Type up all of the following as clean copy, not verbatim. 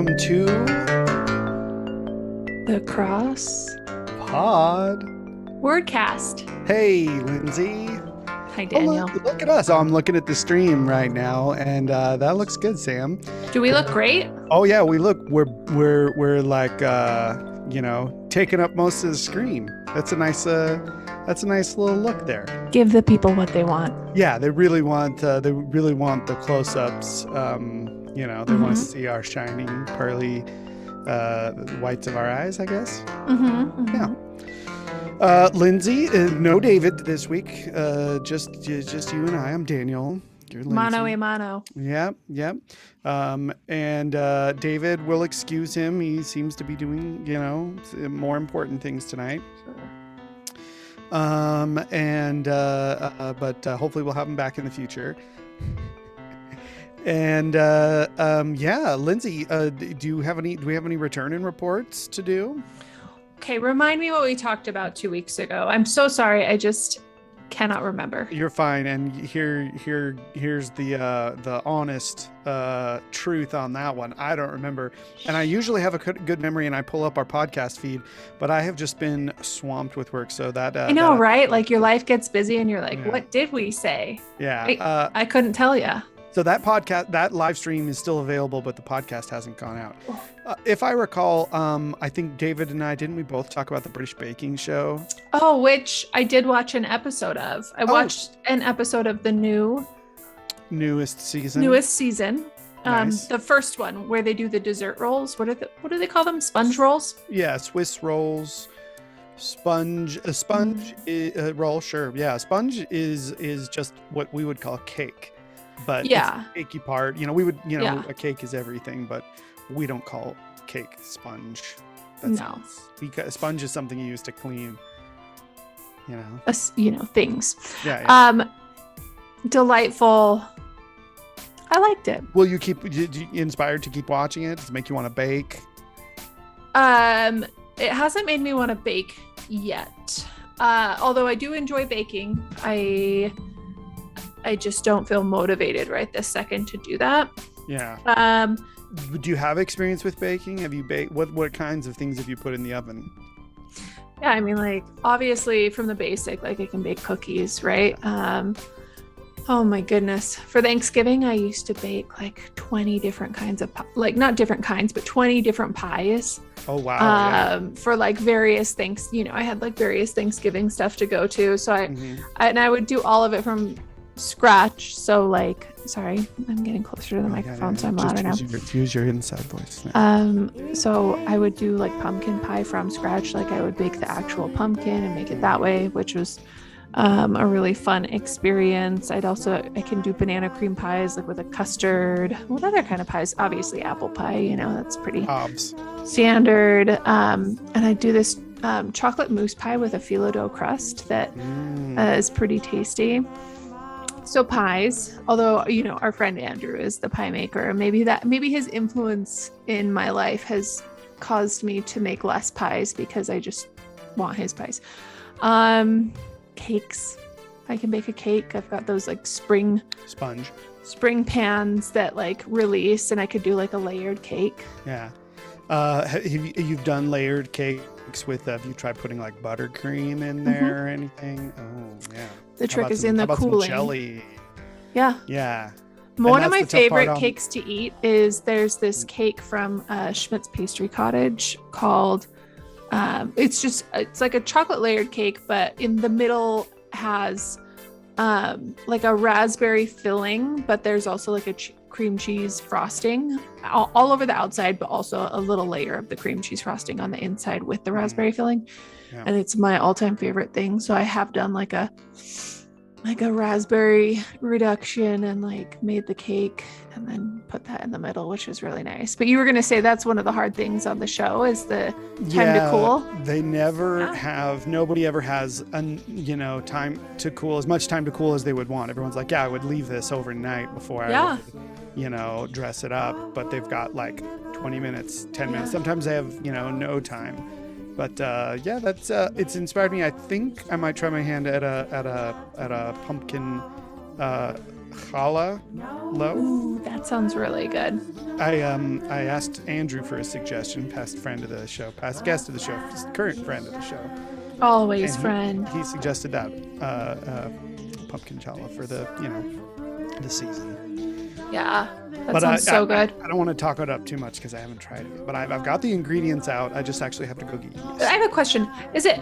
welcome to The Cross Pod. Wordcast. Hey, Lindsey. Hi, Daniel. Look at us. Oh, I'm looking at the stream right now, and that looks good, Sam. Do we look great? Oh yeah, we look. We're like taking up most of the screen. That's a nice little look there. Give the people what they want. Yeah, they really want the close-ups. They want to see our shining pearly whites of our eyes, I guess. Yeah. Lindsey, no David this week. Just you and I. I'm Daniel. You're Lindsey. Mano a mano. Yep. And David, we'll excuse him. He seems to be doing, more important things tonight. But hopefully we'll have him back in the future. And Lindsey, do we have any return and reports to do? Okay, remind me what we talked about 2 weeks ago. I'm so sorry. I just cannot remember. You're fine. And here's the honest truth on that one. I don't remember. And I usually have a good memory and I pull up our podcast feed, but I have just been swamped with work. So that I know, right? Like your life gets busy and you're like, Yeah. What did we say? Yeah. I couldn't tell you. So that live stream is still available, but the podcast hasn't gone out. If I recall, I think David and I, didn't we both talk about the British baking show? Oh, which I did watch an episode of. I watched an episode of the newest season. Nice. The first one where they do the dessert rolls. What do they call them? Sponge rolls? Yeah, Swiss rolls. Sponge roll, sure. Yeah, sponge is just what we would call cake. But yeah, it's the cakey part. We would, Yeah. A cake is everything, but we don't call cake sponge. No. Because sponge is something you use to clean, things. Yeah. Delightful. I liked it. Will you inspired to keep watching it? Does it make you want to bake? It hasn't made me want to bake yet. Although I do enjoy baking. I just don't feel motivated right this second to do that. Yeah. Do you have experience with baking? Have you baked? What kinds of things have you put in the oven? Yeah, I mean, like, obviously from the basic, like I can bake cookies, right? Oh my goodness. For Thanksgiving, I used to bake like 20 different kinds of, not different kinds, but 20 different pies. Oh, wow. For like various things, I had like various Thanksgiving stuff to go to. So I would do all of it from scratch. So like, sorry, I'm getting closer to the microphone, so I'm louder now. Use your inside voice now. So I would do like pumpkin pie from scratch. Like I would bake the actual pumpkin and make it that way, which was a really fun experience. I can do banana cream pies, like with a custard. What other kind of pies? Obviously apple pie, that's pretty standard. And I do this chocolate mousse pie with a phyllo dough crust that is pretty tasty. So pies, although, our friend Andrew is the pie maker. Maybe his influence in my life has caused me to make less pies because I just want his pies. Cakes. I can bake a cake. I've got those like spring pans that like release, and I could do like a layered cake. Yeah. You've done layered cakes with, have you tried putting like buttercream in there or anything? Oh, yeah. The trick is in the cooling. Some jelly? Yeah. Yeah. One of my favorite cakes to eat is there's this cake from Schmidt's Pastry Cottage called, it's like a chocolate layered cake, but in the middle has like a raspberry filling, but there's also like a cream cheese frosting all over the outside, but also a little layer of the cream cheese frosting on the inside with the raspberry filling. Yeah. And it's my all-time favorite thing. So I have done like a raspberry reduction and like made the cake and then put that in the middle, which is really nice. But you were going to say that's one of the hard things on the show is the time to cool. They never have, nobody ever has, time to cool, as much time to cool as they would want. Everyone's like, I would leave this overnight before I would, dress it up. But they've got like 20 minutes, 10 minutes. Sometimes they have, no time. But that's it's inspired me. I think I might try my hand at a pumpkin challah loaf. Ooh, that sounds really good. I asked Andrew for a suggestion, past friend of the show, past guest of the show, current friend of the show. Always And friend. He suggested that pumpkin challah for the season. Yeah, that sounds so good. I don't want to talk it up too much because I haven't tried it, but I've got the ingredients out. I just actually have to go get yeast. I have a question. Is it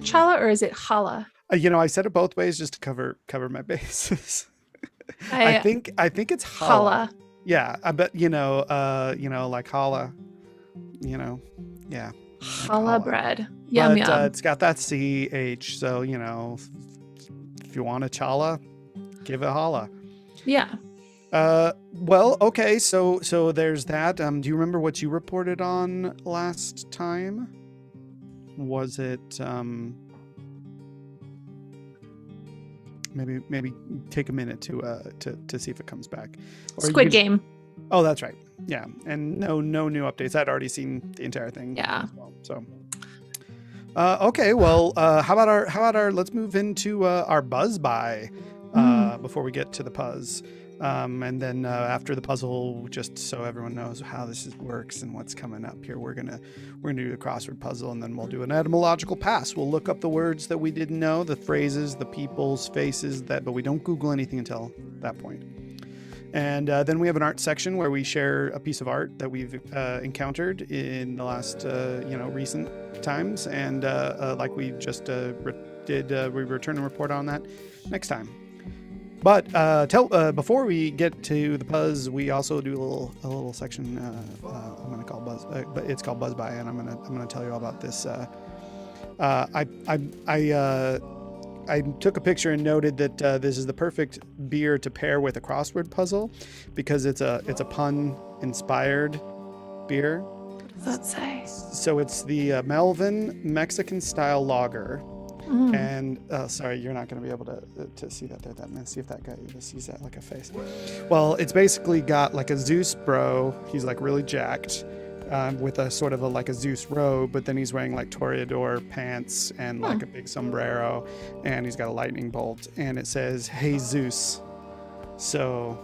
challah or is it challah? I said it both ways just to cover my bases. I think it's challah. Yeah, I bet like challah. Yeah. Challah bread. Yum but, yum. It's got that CH, so if you want a challah, give it a holla. Yeah. Well, okay, so there's that. Do you remember what you reported on last time? Was it maybe take a minute to see if it comes back? Squid Game. Oh, that's right. Yeah, and no new updates. I'd already seen the entire thing. Yeah. As well, so. Okay. Well, how about our? Let's move into our buzz by before we get to the puzz, and then after the puzzle, just so everyone knows how this works and what's coming up here, we're gonna do the crossword puzzle, and then we'll do an etymological pass. We'll look up the words that we didn't know, the phrases, the people's faces but we don't Google anything until that point. And then we have an art section where we share a piece of art that we've encountered in the last, recent times. And like we just did, we return and report on that next time. But before we get to the buzz, we also do a little section I'm going to call buzz, but it's called Buzz By, and I'm going to tell you all about this. I took a picture and noted that this is the perfect beer to pair with a crossword puzzle because it's a pun-inspired beer. What does that say? So it's the Melvin Mexican-style lager. And sorry, you're not going to be able to see that there. Let's see if that guy sees that like a face. Well, it's basically got like a Zeus bro. He's like really jacked. With a sort of like a Zeus robe, but then he's wearing like toreador pants and like a big sombrero, and he's got a lightning bolt, and it says "Hey Zeus." So,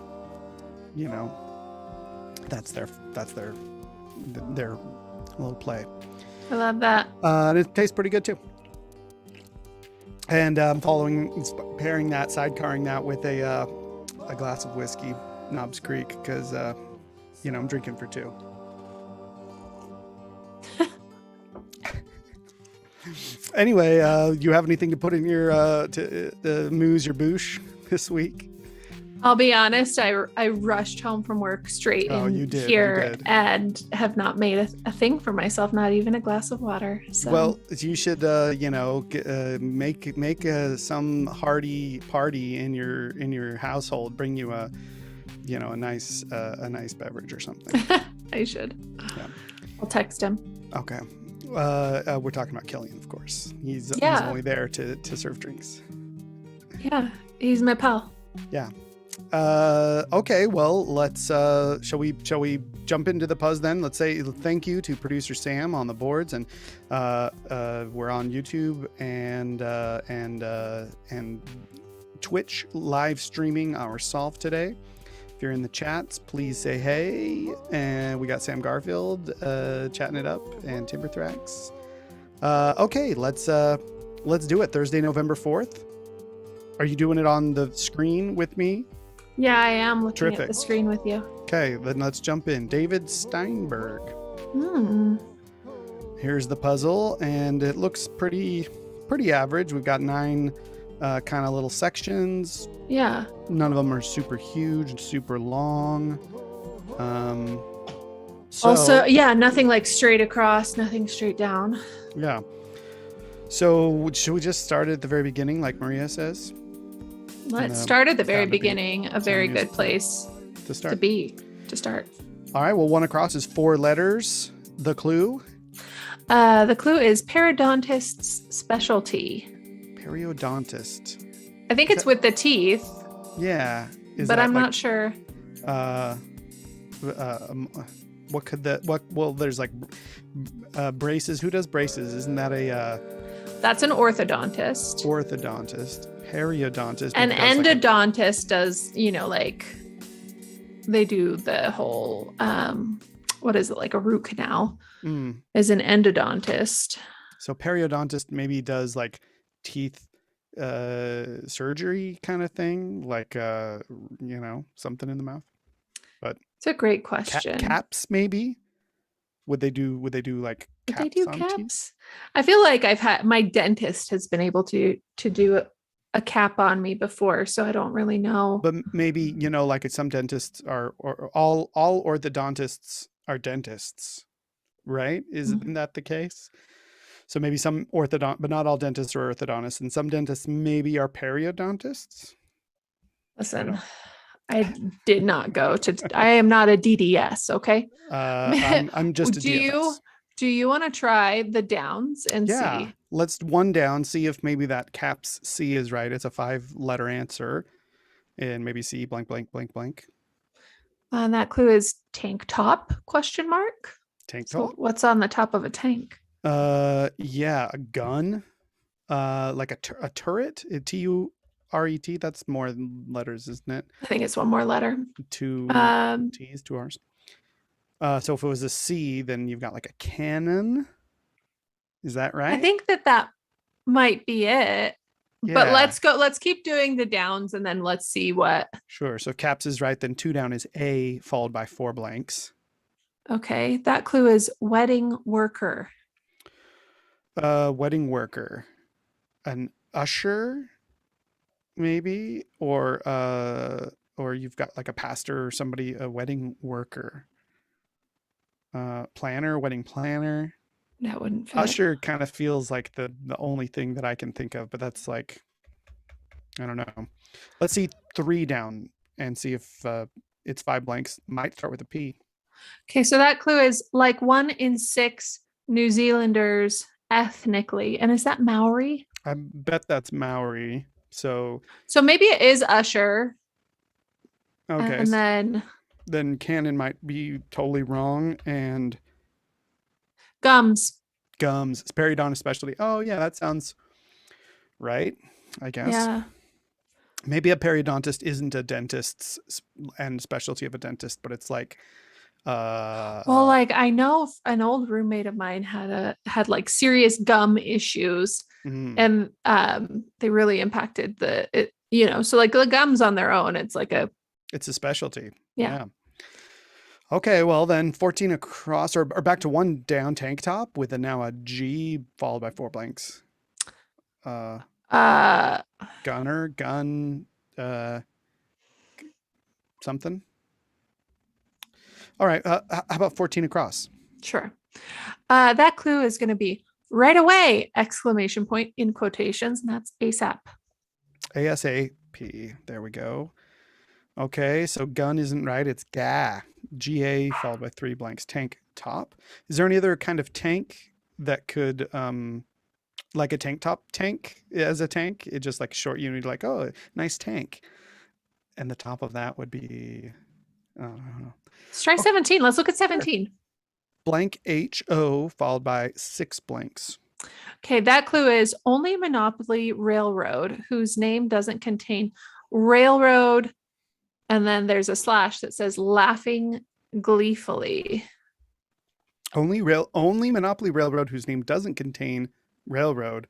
that's their little play. I love that. And it tastes pretty good too. And pairing that, sidecarring that with a glass of whiskey, Knobs Creek, because I'm drinking for two. Anyway, you have anything to put in your to moose your boosh this week? I'll be honest, I rushed home from work straight here and have not made a thing for myself, not even a glass of water. So. Well, you should make some hearty party in your household. Bring you a nice beverage or something. I should. Yeah. I'll text him. Okay. We're talking about Killian, of course. He's only there to serve drinks. Yeah, he's my pal. Yeah. Okay. Well, let's. Shall we jump into the puzz then? Let's say thank you to producer Sam on the boards, and we're on YouTube and Twitch live streaming our solve today. If you're in the chats, please say hey. And we got Sam Garfield chatting it up, and Timberthrax. Okay, let's do it. Thursday, November 4th. Are you doing it on the screen with me? Yeah, I am looking at the screen with you. Okay, then let's jump in. David Steinberg. Here's the puzzle, and it looks pretty average. We've got 9 kind of little sections. Yeah. None of them are super huge, super long. Also, yeah, nothing like straight across, nothing straight down. Yeah. So should we just start at the very beginning, like Maria says? Let's start at the very beginning. A very good place to start. To start. All right. Well, one across is 4 letters. The clue? The clue is periodontist's specialty. Periodontist. I think it's with the teeth. Yeah. But I'm not sure. What could that? Well, there's like braces. Who does braces? Isn't that a? That's an orthodontist. Orthodontist. periodontist An maybe does like endodontist does, like they do the whole what is it, like a root canal as an endodontist. So periodontist maybe does like teeth surgery kind of thing, like something in the mouth. But it's a great question. Caps maybe? Would they do like Would caps they do on caps? teeth? I feel like I've had my dentist has been able to do a cap on me before, so I don't really know. But maybe, like some dentists are, or all orthodontists are dentists, right? Isn't that the case? So maybe some but not all dentists are orthodontists, and some dentists maybe are periodontists. Listen, I did not go to. I am not a DDS. Okay. I'm just a DFS. Do you want to try the downs and see? Let's one down, see if maybe that caps C is right. It's a 5-letter answer, and maybe C blank blank blank blank. And that clue is tank top ? Tank top. So what's on the top of a tank? Yeah, a gun. Like a turret. TURET. That's more letters, isn't it? I think it's one more letter. 2 T's, 2 R's. So if it was a C, then you've got like a cannon. Is that right? I think that might be it. Yeah. But let's keep doing the downs and then let's see what. Sure. So if caps is right, then 2 down is A followed by 4 blanks. Okay. That clue is wedding worker. Wedding worker. An usher, maybe, or you've got like a pastor or somebody, a wedding worker. Planner, wedding planner. That wouldn't fit. Usher kind of feels like the only thing that I can think of, but that's like, I don't know. Let's see 3 down and see if it's 5 blanks. Might start with a P. Okay, so that clue is like 1 in 6 New Zealanders ethnically. And is that Maori? I bet that's Maori. So maybe it is usher. Okay. And then cannon might be totally wrong. And gums. It's periodontist specialty. Oh yeah, that sounds right, I guess. Yeah. Maybe a periodontist isn't a dentist's and specialty of a dentist, but it's like well, like I know an old roommate of mine had like serious gum issues, and they really impacted so like the gums on their own, it's a specialty. Yeah. Okay, well then 14 across, or back to 1 down, tank top with now a G followed by 4 blanks. Gunner, gun, something. All right, how about 14 across? Sure. That clue is going to be right away, ! In quotations, and that's ASAP. ASAP, there we go. Okay, so gun isn't right, it's GA. GA followed by 3 blanks. Tank top. Is there any other kind of tank that could, like a tank top tank as a tank? It's just like a short unit, like, oh, nice tank. And the top of that would be, I don't know. Let's try 17. Let's look at 17. Blank HO followed by 6 blanks. Okay, that clue is only Monopoly Railroad, whose name doesn't contain railroad. And then there's a slash that says laughing gleefully. Only Monopoly Railroad whose name doesn't contain railroad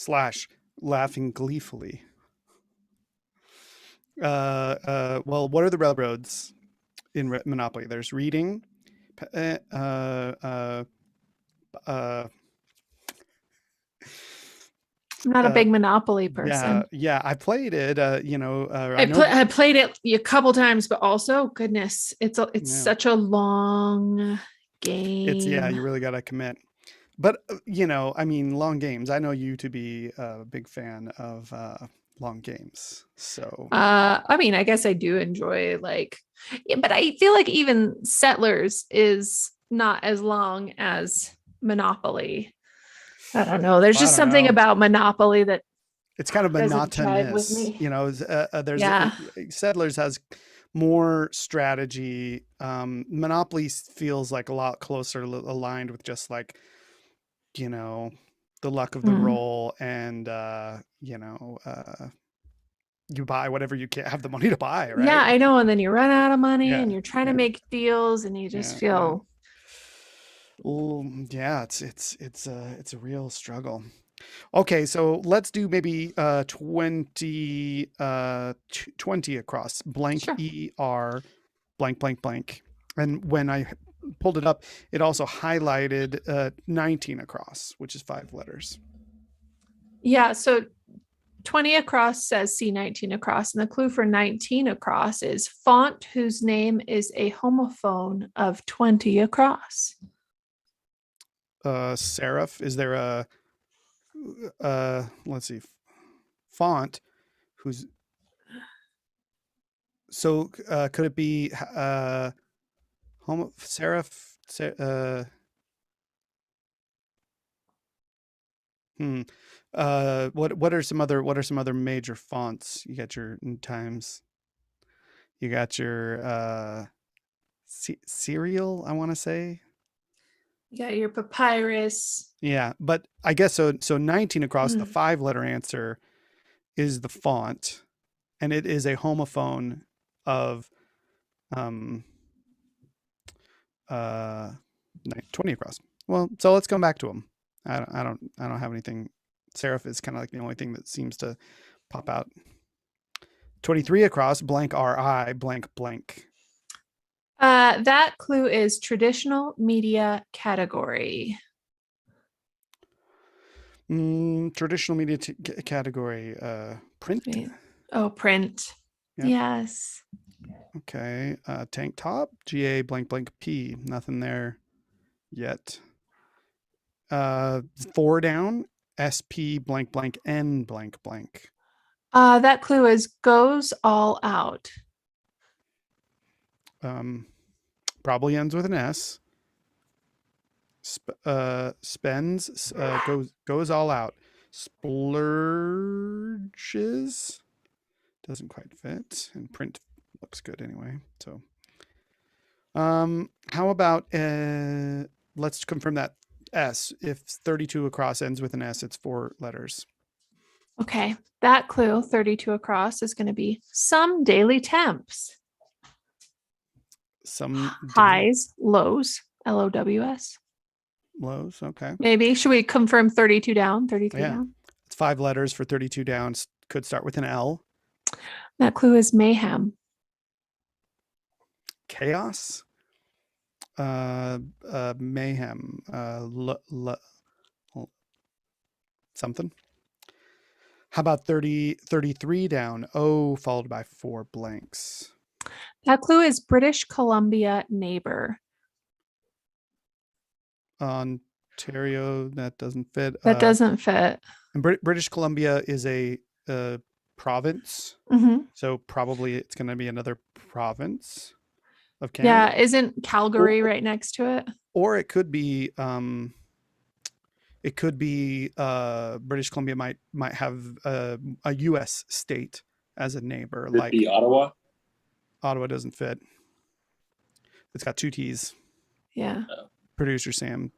/ laughing gleefully. Well, what are the railroads in Monopoly? There's Reading, I'm not a big Monopoly person. Yeah, I played it. I played it a couple times, but also, goodness, it's such a long game. You really got to commit. But long games. I know you to be a big fan of long games. So I guess I do enjoy but I feel like even Settlers is not as long as Monopoly. I don't know. There's just something about Monopoly that it's kind of monotonous. Settlers has more strategy. Monopoly feels like a lot closer aligned with just like, the the luck of the roll, and you buy whatever you can't have the money to buy, right? Yeah, I know. And then you run out of money, Yeah, and you're trying to yeah, make deals, and you just yeah, yeah. feel. Yeah, it's a real struggle. Okay, so let's do maybe 20 20 across. Blank Sure. ER blank blank blank. And when I pulled it up, it also highlighted 19 across, which is 5 letters. Yeah, so 20 across says C19 across, and the clue for 19 across is font whose name is a homophone of 20 across. Serif, is there a let's see, font whose, so could it be serif, what are some other major fonts? You got your Times, you got your Serial, I want to say. You got your papyrus. Yeah, but I guess so. So 19 across, the 5-letter answer is the font, and it is a homophone of um 20 across. Well, so let's come back to them. I don't have anything. Serif is kind of like the only thing that seems to pop out. 23 across, blank RI blank blank. That clue is traditional media category. Traditional media category, print. Oh, print. Yep. Yes. Okay. Tank top, GA blank blank P. Nothing there yet. 4 down, SP blank blank N blank blank. That clue is goes all out. Probably ends with an S. Spends, goes all out. Splurges doesn't quite fit, and print looks good anyway. So, how about let's confirm that S. If 32 across ends with an S, it's 4 letters. Okay, that clue 32 across is going to be some daily temps. Some highs, lows, LOWS. Lows, okay. Maybe. Should we confirm 32 down, 33 down? It's 5 letters for 32 down. Could start with an L. That clue is mayhem. Chaos. Mayhem. Something. How about 33 down? O followed by 4 blanks. That clue is British Columbia neighbor. Ontario, that doesn't fit. That doesn't fit. And British Columbia is a province. So probably it's going to be another province of Canada. Yeah, isn't Calgary right next to it? Or it could be British Columbia might have a U.S. state as a neighbor. Could be Ottawa. Ottawa doesn't fit. It's got 2 T's. Yeah. Producer Sam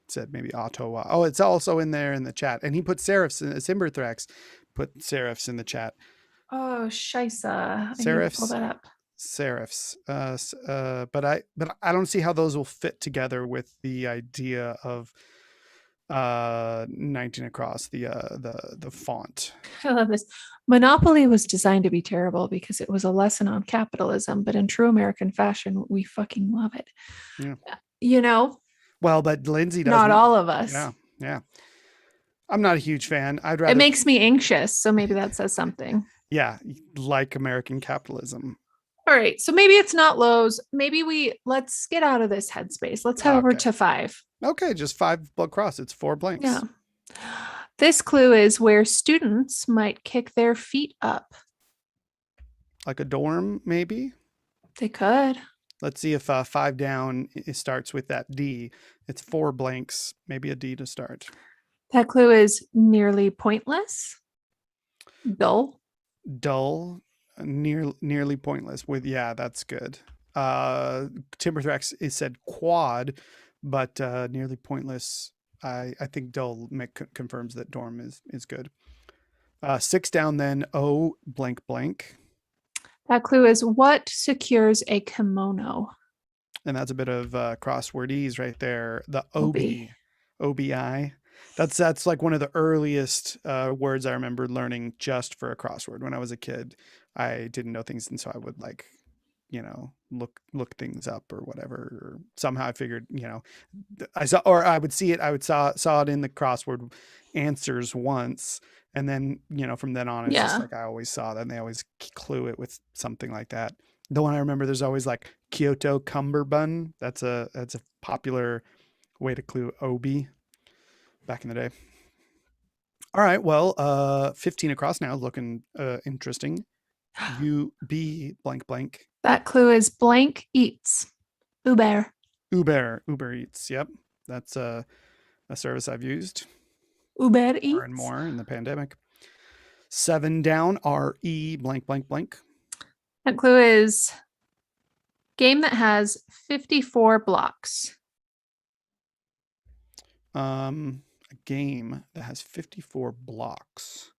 said maybe Ottawa. Oh, it's also in there in the chat, and he put serifs. Simberthrax put serifs in the chat. Oh, Shisa. Serifs. Pull that up. Serifs. But I don't see how those will fit together with the idea of 19 across, the font. I love this. Monopoly was designed to be terrible because it was a lesson on capitalism, but in true American fashion, we fucking love it. Yeah. You know? Well, but Lindsey doesn't. Not all of us. Yeah. Yeah. I'm not a huge fan. I'd rather. It makes me anxious. So maybe that says something. Yeah. Like American capitalism. All right. So maybe it's not lows. Maybe let's get out of this headspace. Let's head over to 5. Okay. Just 5 across. It's 4 blanks. Yeah. This clue is where students might kick their feet up. Like a dorm, maybe? They could. Let's see if 5 down it starts with that D. It's 4 blanks, maybe a D to start. That clue is nearly pointless. Dull. Dull. Nearly pointless. That's good. Timberthrax, it said quad, but nearly pointless I think Dole confirms that dorm is good. 6 down then, O blank blank. That clue is what secures a kimono? And that's a bit of crosswordese right there. The Obi. OBI. That's like one of the earliest words I remember learning just for a crossword. When I was a kid, I didn't know things, and so I would like, look things up or whatever. Or somehow I figured, I saw, or I would see it. I would saw it in the crossword answers once, and then from then on, it's just Yeah. like I always saw that, and they always clue it with something like that. The one I remember, there's always like Kyoto cummerbund. That's a popular way to clue Obi back in the day. All right, well, 15 across now, looking interesting. UB blank blank. That clue is blank eats. Uber. Uber Eats. Yep, that's a service I've used Uber more and eats. more in the pandemic. 7 down. RE blank blank blank. That clue is game that has 54 blocks. A game that has 54 blocks.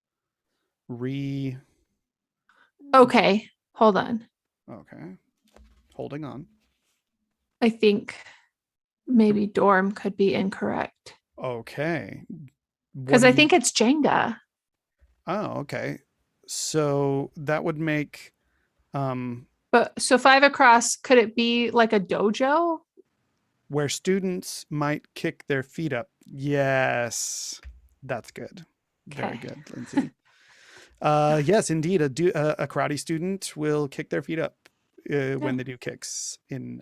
Okay, hold on. Okay. Holding on. I think maybe dorm could be incorrect. Okay. Because I think it's Jenga. Oh, okay. So that would make But so 5 across, could it be like a dojo? where students might kick their feet up. Yes. That's good. Very Okay. good, Lindsey. Yes, indeed. A karate student will kick their feet up when they do kicks in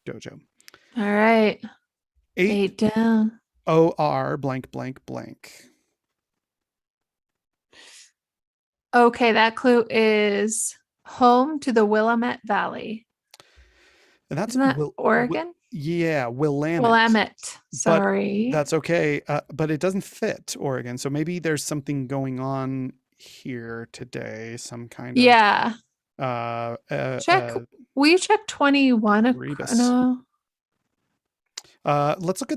dojo. All right. 8 down. OR blank blank blank. Okay, that clue is home to the Willamette Valley. And that's Isn't that Oregon? Yeah, Willamette. Willamette. Sorry. But that's okay. But it doesn't fit Oregon. So maybe there's something going on here today. Some kind of Check. Will you check 21? No. Let's look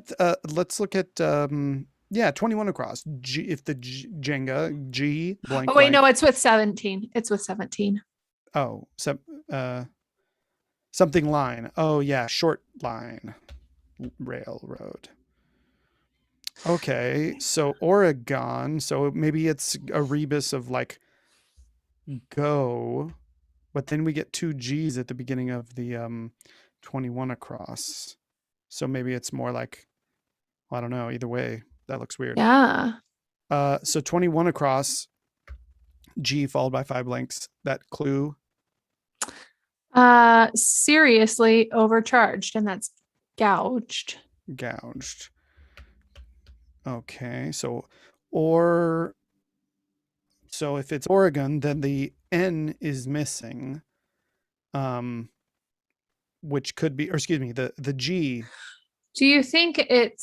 at 21 across. G, if the Jenga G blank. Oh wait, blank. no, it's with 17. It's with 17. Oh, so something line. Oh yeah, short line railroad. Okay, so Oregon. So maybe it's a rebus of like go, but then we get 2 G's at the beginning of the 21 across. So maybe it's more like, I don't know. Either way, that looks weird. Yeah. So 21 across, G followed by 5 blanks. That clue. Seriously overcharged, and that's gouged. Gouged. Okay, so if it's Oregon, then the N is missing. Which could be, or excuse me, the G. Do you think the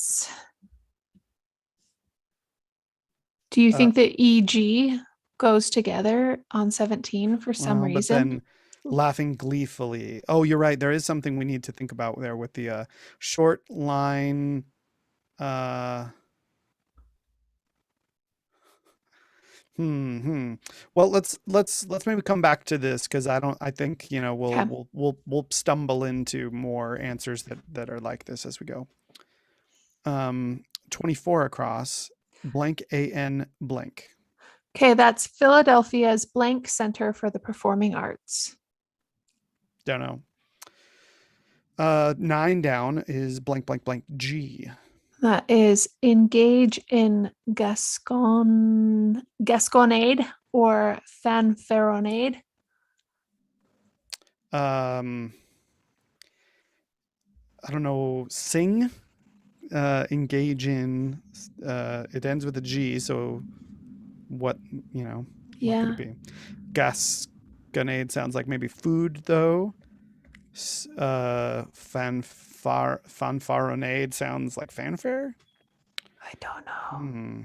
EG goes together on 17 for some reason? But then laughing gleefully. Oh, you're right. There is something we need to think about there with the short line. Well, let's maybe come back to this because I think we'll stumble into more answers that are like this as we go. 24 across, blank AN blank. Okay, that's Philadelphia's blank Center for the Performing Arts. Don't know. 9 down is blank blank blank G. That is engage in Gasconade or fanfaronade. I don't know. Sing. Engage in. It ends with a G. So, what What could it be? Gasconade sounds like maybe food though. Fanfaronade sounds like fanfare. I don't know.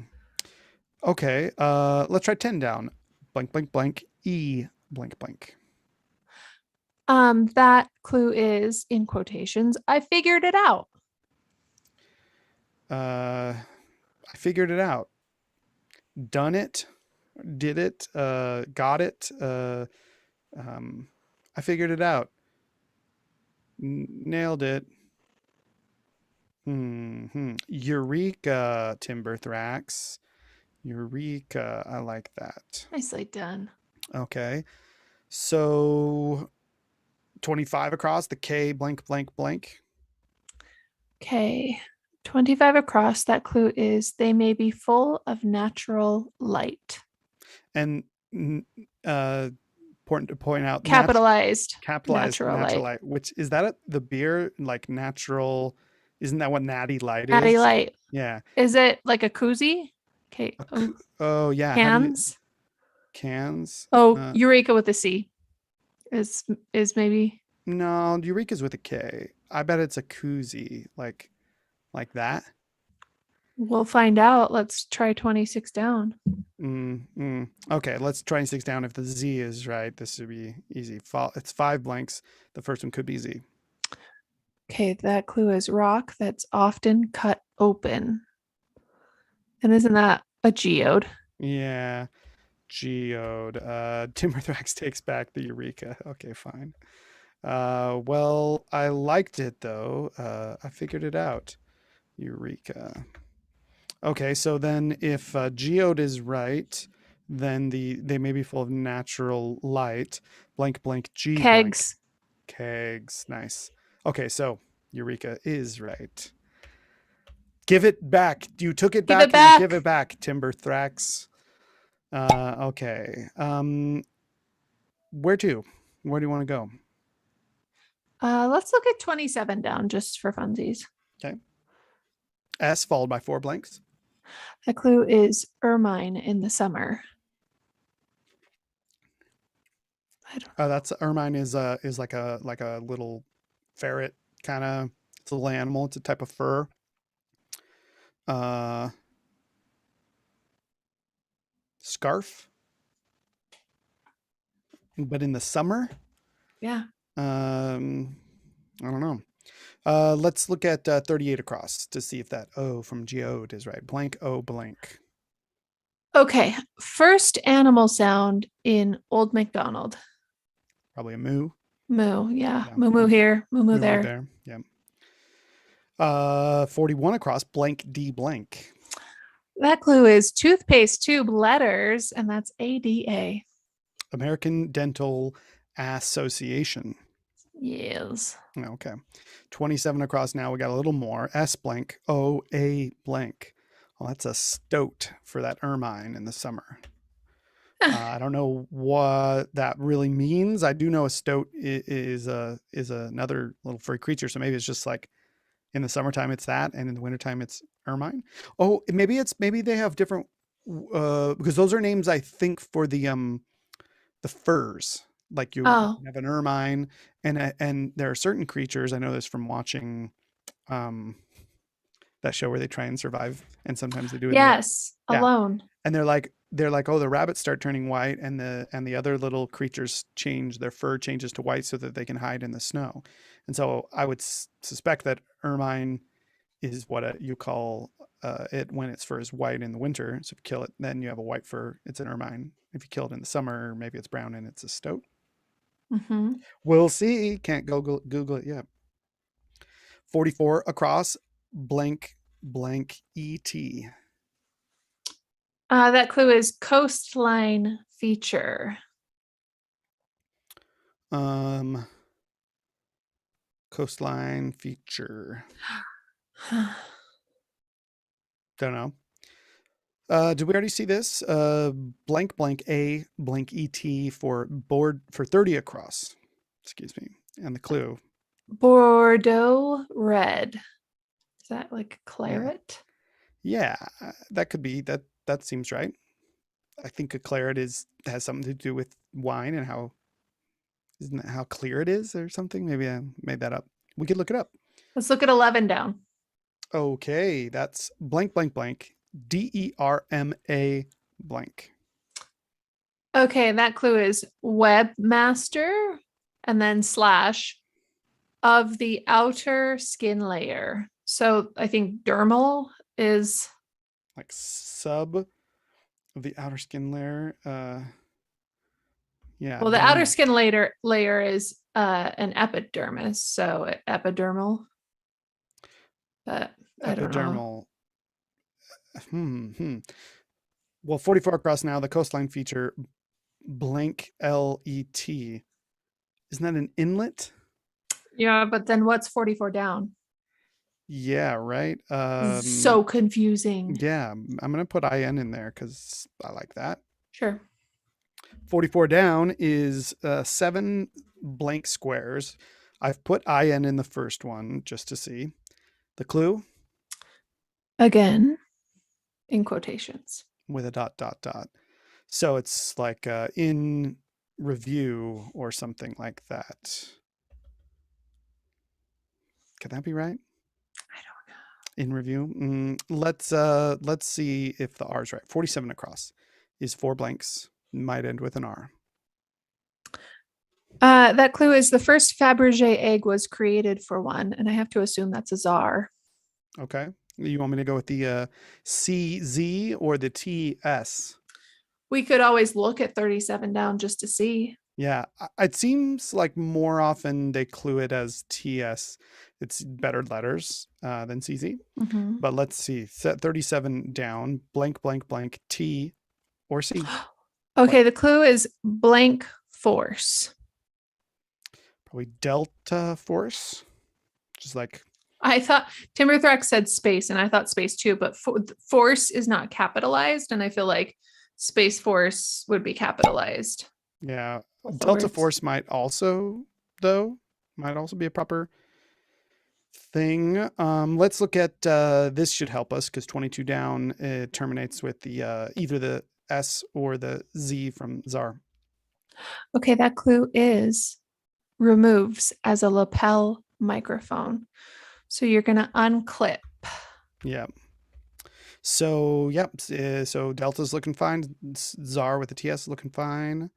Okay, let's try 10 down. Blank blank blank E blank blank. That clue is in quotations. I figured it out. I figured it out. Done it. Did it. Got it. I figured it out. Nailed it. Eureka, Timberthrax. Eureka. I like that. Nicely done. Okay. So 25 across the K blank blank blank. Okay. 25 across. That clue is they may be full of natural light. And important to point out Capitalized natural light. Which is that the beer like natural? Isn't that what Natty Light is? Natty Light. Yeah. Is it like a koozie? Okay. Oh yeah. Cans. Cans. Oh, Eureka with a C. Is maybe. No, Eureka's with a K. I bet it's a koozie, like that. We'll find out. Let's try 26 down. Okay, let's try 26 down. If the Z is right, this would be easy. It's 5 blanks. The first one could be Z. Okay, that clue is rock that's often cut open. And isn't that a geode? Yeah, geode. Timberthrax takes back the Eureka. Okay, fine. Well, I liked it though. I figured it out. Eureka. Okay, so then if geode is right, then they may be full of natural light. Blank blank G. Kegs. Blank. Kegs. Nice. Okay, so Eureka is right. Give it back. You took it back. Give it back, Timberthrax. Okay. Where to? Where do you want to go? Let's look at 27 down just for funsies. Okay. S followed by 4 blanks. The clue is ermine in the summer. I don't know. That's ermine is like a little ferret kind of. It's a little animal. It's a type of fur. Scarf. But in the summer? Yeah. I don't know. Let's look at 38 across to see if that O from geode is right. Blank O blank. Okay. First animal sound in Old MacDonald. Probably a moo. Moo. Yeah. Moo moo here. Moo moo there. There. Yeah. 41 across. Blank D blank. That clue is toothpaste tube letters, and that's ADA. American Dental Association. Yes. Okay. 27 across now. We got a little more. S blank. O A blank. Well, that's a stoat for that ermine in the summer. I don't know what that really means. I do know a stoat is another little furry creature. So maybe it's just like in the summertime it's that, and in the wintertime it's ermine. Oh, maybe they have different because those are names I think for the furs. Like you have an ermine, and there are certain creatures. I know this from watching that show where they try and survive, and sometimes they do it. Yes, alone. And they're like, oh, the rabbits start turning white, and the other little creatures change, their fur changes to white so that they can hide in the snow. And so I would suspect that ermine is what you call it when its fur is white in the winter. So if you kill it, then you have a white fur. It's an ermine. If you kill it in the summer, maybe it's brown and it's a stoat. Mm-hmm. We'll see. Can't Google it yet. 44 across. Blank blank ET. That clue is coastline feature. Coastline feature. Don't know. Did we already see this? Blank blank A blank ET for board for 30 across. Excuse me. And the clue. Bordeaux red. Is that like claret? Yeah, that could be. That seems right. I think a claret has something to do with wine and isn't that how clear it is or something? Maybe I made that up. We could look it up. Let's look at 11 down. Okay, that's blank blank blank. DERMA blank. Okay, that clue is webmaster and then / of the outer skin layer. So I think dermal is like sub of the outer skin layer. Yeah. Well, the outer skin layer is an epidermis, so epidermal. But I don't know. Epidermal. Well, 44 across now. The coastline feature blank LET. Isn't that an inlet? Yeah, but then what's 44 down? Yeah, right. So confusing. Yeah, I'm gonna put IN in there because I like that. Sure. 44 down is 7 blank squares. I've put IN in the first one just to see. The clue? Again, in quotations. With a dot, dot, dot. So it's like in review or something like that. Can that be right? I don't know. In review? Let's see if the R is right. 47 across is 4 blanks. Might end with an R. That clue is the first Fabergé egg was created for one, and I have to assume that's a czar. Okay. You want me to go with the CZ or the TS? We could always look at 37 down just to see. Yeah, it seems like more often they clue it as TS. It's better letters than CZ. Mm-hmm. But let's see. Set 37 down, blank, blank, blank, T or C. Okay, what? The clue is blank force. Probably delta force. Just like... I thought Timberthrax said space, and I thought space too, but force is not capitalized, and I feel like Space Force would be capitalized. Yeah. Delta Force might also be a proper thing. Let's look at this should help us because 22 down it terminates with the either the S or the Z from czar. Okay, that clue is removes as a lapel microphone. So you're going to unclip. Yeah. So, yep. So Delta's looking fine. Czar with the TS is looking fine.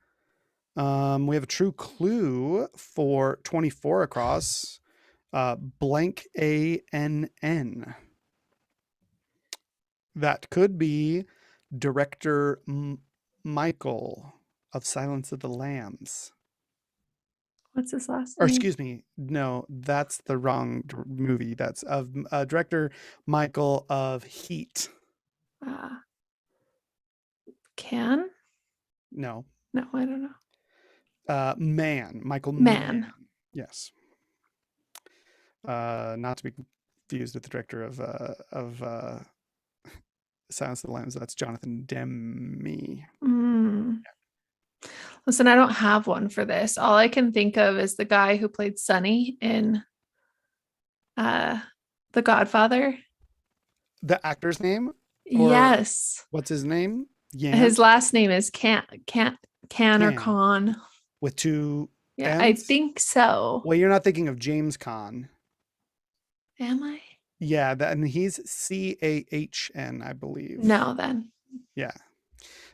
We have a true clue for 24 across. Blank ANN. That could be director Michael of Silence of the Lambs. What's his last name? Or excuse me, no, that's the wrong movie. That's of director Michael of Heat. Can? No. No, I don't know. Michael Mann. Yes. Not to be confused with the director of Silence of the Lambs. That's Jonathan Demme. Yeah. Listen, I don't have one for this. All I can think of is the guy who played Sonny in The Godfather. The actor's name? Yes. What's his name? Yeah. His last name is Can or Con. With 2 Yeah, N's? I think so. Well, you're not thinking of James Caan. Am I? Yeah, and he's CAHN, I believe. No, then. Yeah.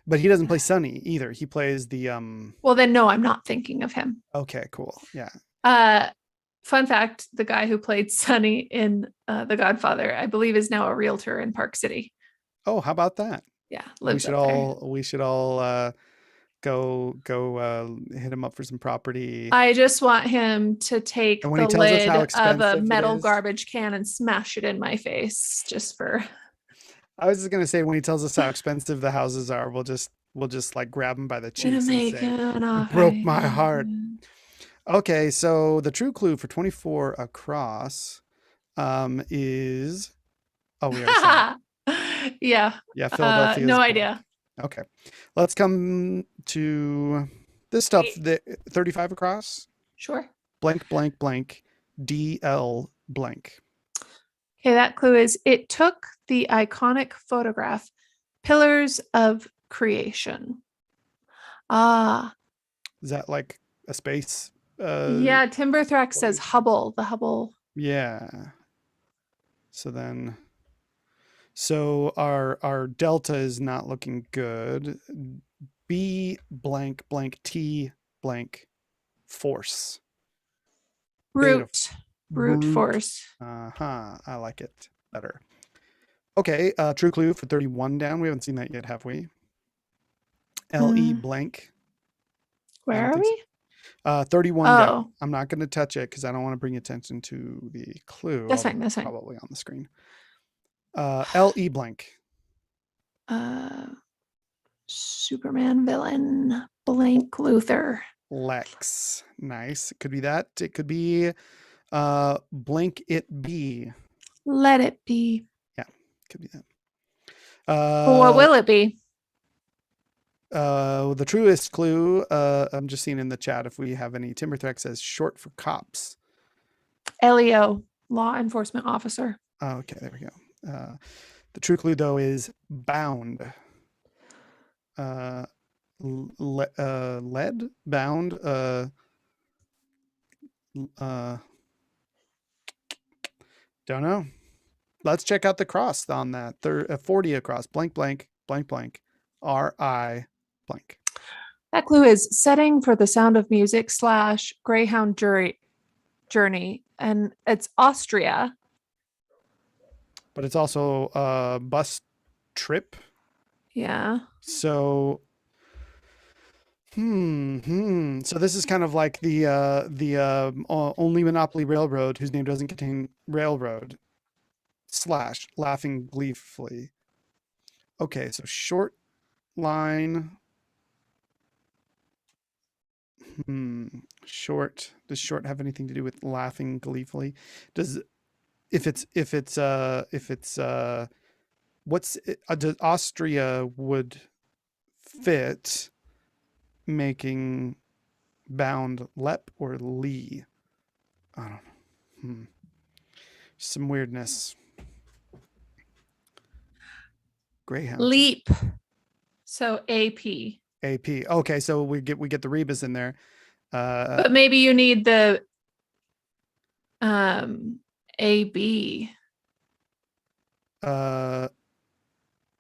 But he doesn't play Sonny either. He plays the Well, then no, I'm not thinking of him. Okay, cool. Yeah. Fun fact, the guy who played Sonny in The Godfather, I believe, is now a realtor in Park City. Oh, how about that? Yeah, we should all go hit him up for some property. I just want him to take the lid of a metal garbage can and smash it in my face just for... I was just gonna say, when he tells us how expensive the houses are, we'll just like grab him by the cheeks and say, "You broke my heart." Okay, so the true clue for 24 across is... Oh, we already said it. Yeah. Yeah, Philadelphia. No idea. Okay, let's come to this stuff. The 35 across. Sure. Blank, blank, blank, DL blank. Okay, that clue is it took the iconic photograph Pillars of Creation. Is that like a space? Yeah, Timberthrax says Hubble, the Hubble. Yeah. So our delta is not looking good. B blank blank T blank force. Brute force. I like it better. Okay, true clue for 31 down. We haven't seen that yet, have we? LE Mm, blank. I where don't are think so. we? 31 down. Oh, I'm not going to touch it because I don't want to bring attention to the clue, that's although fine. it's That's fine. probably on the screen. LE blank. Uh, Superman villain blank Luther. Lex. Nice. It could be that. It could be blank it be. Let it be. Yeah, could be that. Well, what will it be? The truest clue, I'm just seeing in the chat if we have any. Timberthrex says short for cops. LEO, law enforcement officer. Oh, okay, there we go. The true clue though is bound. Lead bound. Don't know. Let's check out the cross on that. 40 across. Blank blank blank blank. RI blank. That clue is setting for the sound of music / Greyhound journey, and it's Austria. But it's also a bus trip. Yeah. So So this is kind of like the only monopoly railroad whose name doesn't contain railroad / laughing gleefully. Okay, so short line. Short. Does short have anything to do with laughing gleefully? Does what's does Austria would fit making bound lep or lee? I don't know. Some weirdness. Greyhound. Leap. So AP. AP. Okay, so we get the rebus in there. But maybe you need the AB.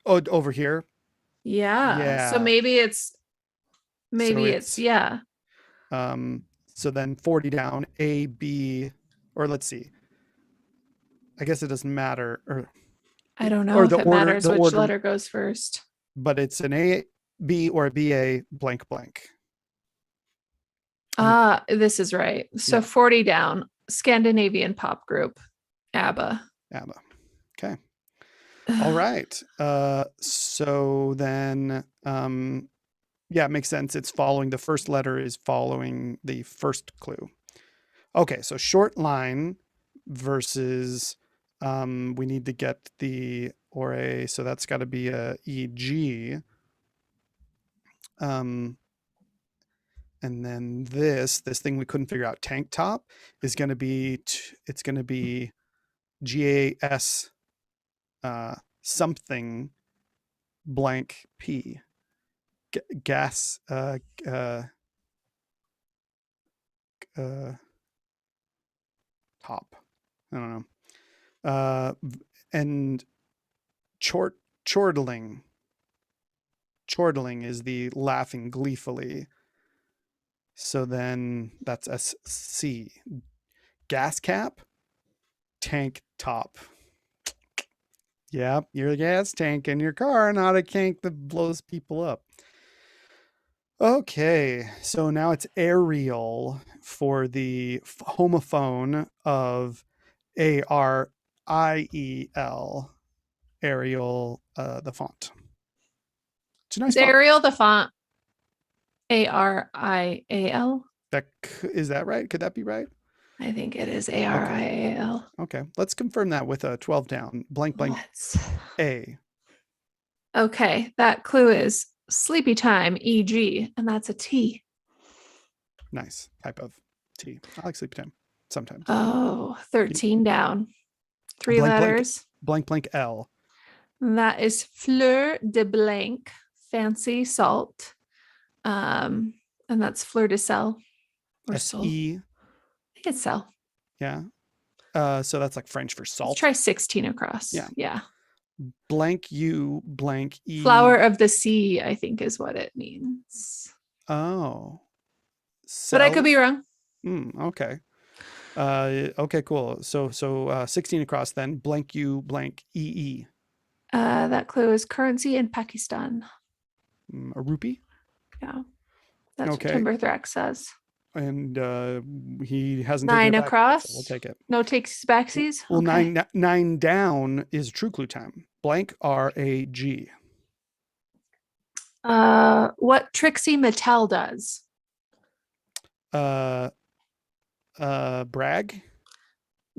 Over here. Yeah. So maybe it's yeah. So then 40 down, A, B, or let's see. I guess it doesn't matter. Or I don't know or if the it order, matters the which order, letter goes first. but it's an A, B, or a BA blank blank. This is right. So 40 down, Scandinavian pop group, ABBA. ABBA. Okay. All right. So then, yeah, it makes sense. It's following the first letter is following the first clue. Okay, so short line versus we need to get the or a, so that's got to be a EG. And then this thing we couldn't figure out, tank top, is going to be it's going to be GAS something blank P. Gas top. I don't know. And chortling. Chortling is the laughing gleefully. So then that's SC. Gas cap, tank top. Yep, you're a gas tank in your car, not a tank that blows people up. Okay, so now it's Arial for the homophone of ARIEL. Arial, the font. It's a nice Is font. Arial the font? ARIAL? Is that right? Could that be right? I think it is ARIAL. Okay, let's confirm that with a 12 down. Blank blank A. Okay, that clue is sleepy time, EG, and that's a T. Nice type of tea. I like sleepy time sometimes. Oh, 13 down. 3 blank, letters. Blank blank L. That is fleur de blanc, fancy salt. And that's fleur de sel. Or sol. S-E. I think it's sel. Yeah. So that's like French for salt. Let's try 16 across. Yeah. Blank U blank E. Flower of the sea, I think is what it means. Oh. But I could be wrong. Okay. Okay, cool. So 16 across then. Blank U blank EE. That clue is currency in Pakistan. A rupee. Yeah, that's what Okay. Timberthrax says. And he hasn't taken 9 it back yet, so we'll across. take it. No takes backsies. Well, Okay. nine down is true clue time. Blank RAG. What Trixie Mattel does? Uh, Brag.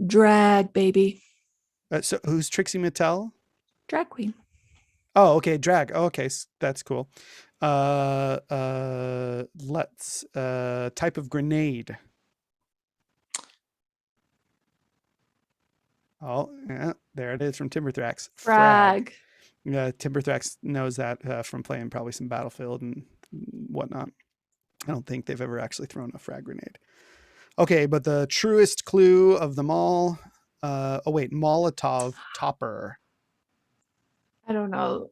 Drag, baby. So who's Trixie Mattel? Drag queen. Oh, okay, drag. Oh, okay, that's cool. Let's type of grenade. Oh, yeah, there it is from Timberthrax. Frag. Yeah, Timberthrax knows that from playing probably some Battlefield and whatnot. I don't think they've ever actually thrown a frag grenade. Okay, but the truest clue of them all. Oh wait, Molotov topper. I don't know.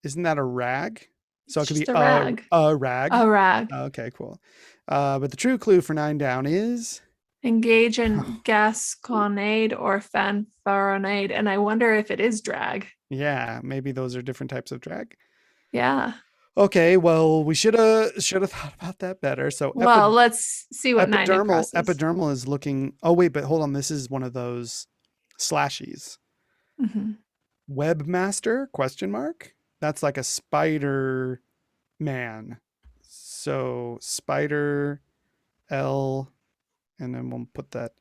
Isn't that a rag? So it could be Just a rag. a rag. A rag. Okay, cool. But the true clue for 9 down is Engage in gasconade or fanfaronade. And I wonder if it is drag. yeah, maybe those are different types of drag. Yeah. Okay, well, we should have thought about that better. So Well, let's see what 9 across is. epidermal is looking. Oh wait, but hold on. This is one of those slashies. Mm-hmm. Webmaster question mark? That's like a Spider Man. So Spider L, and then we'll put that.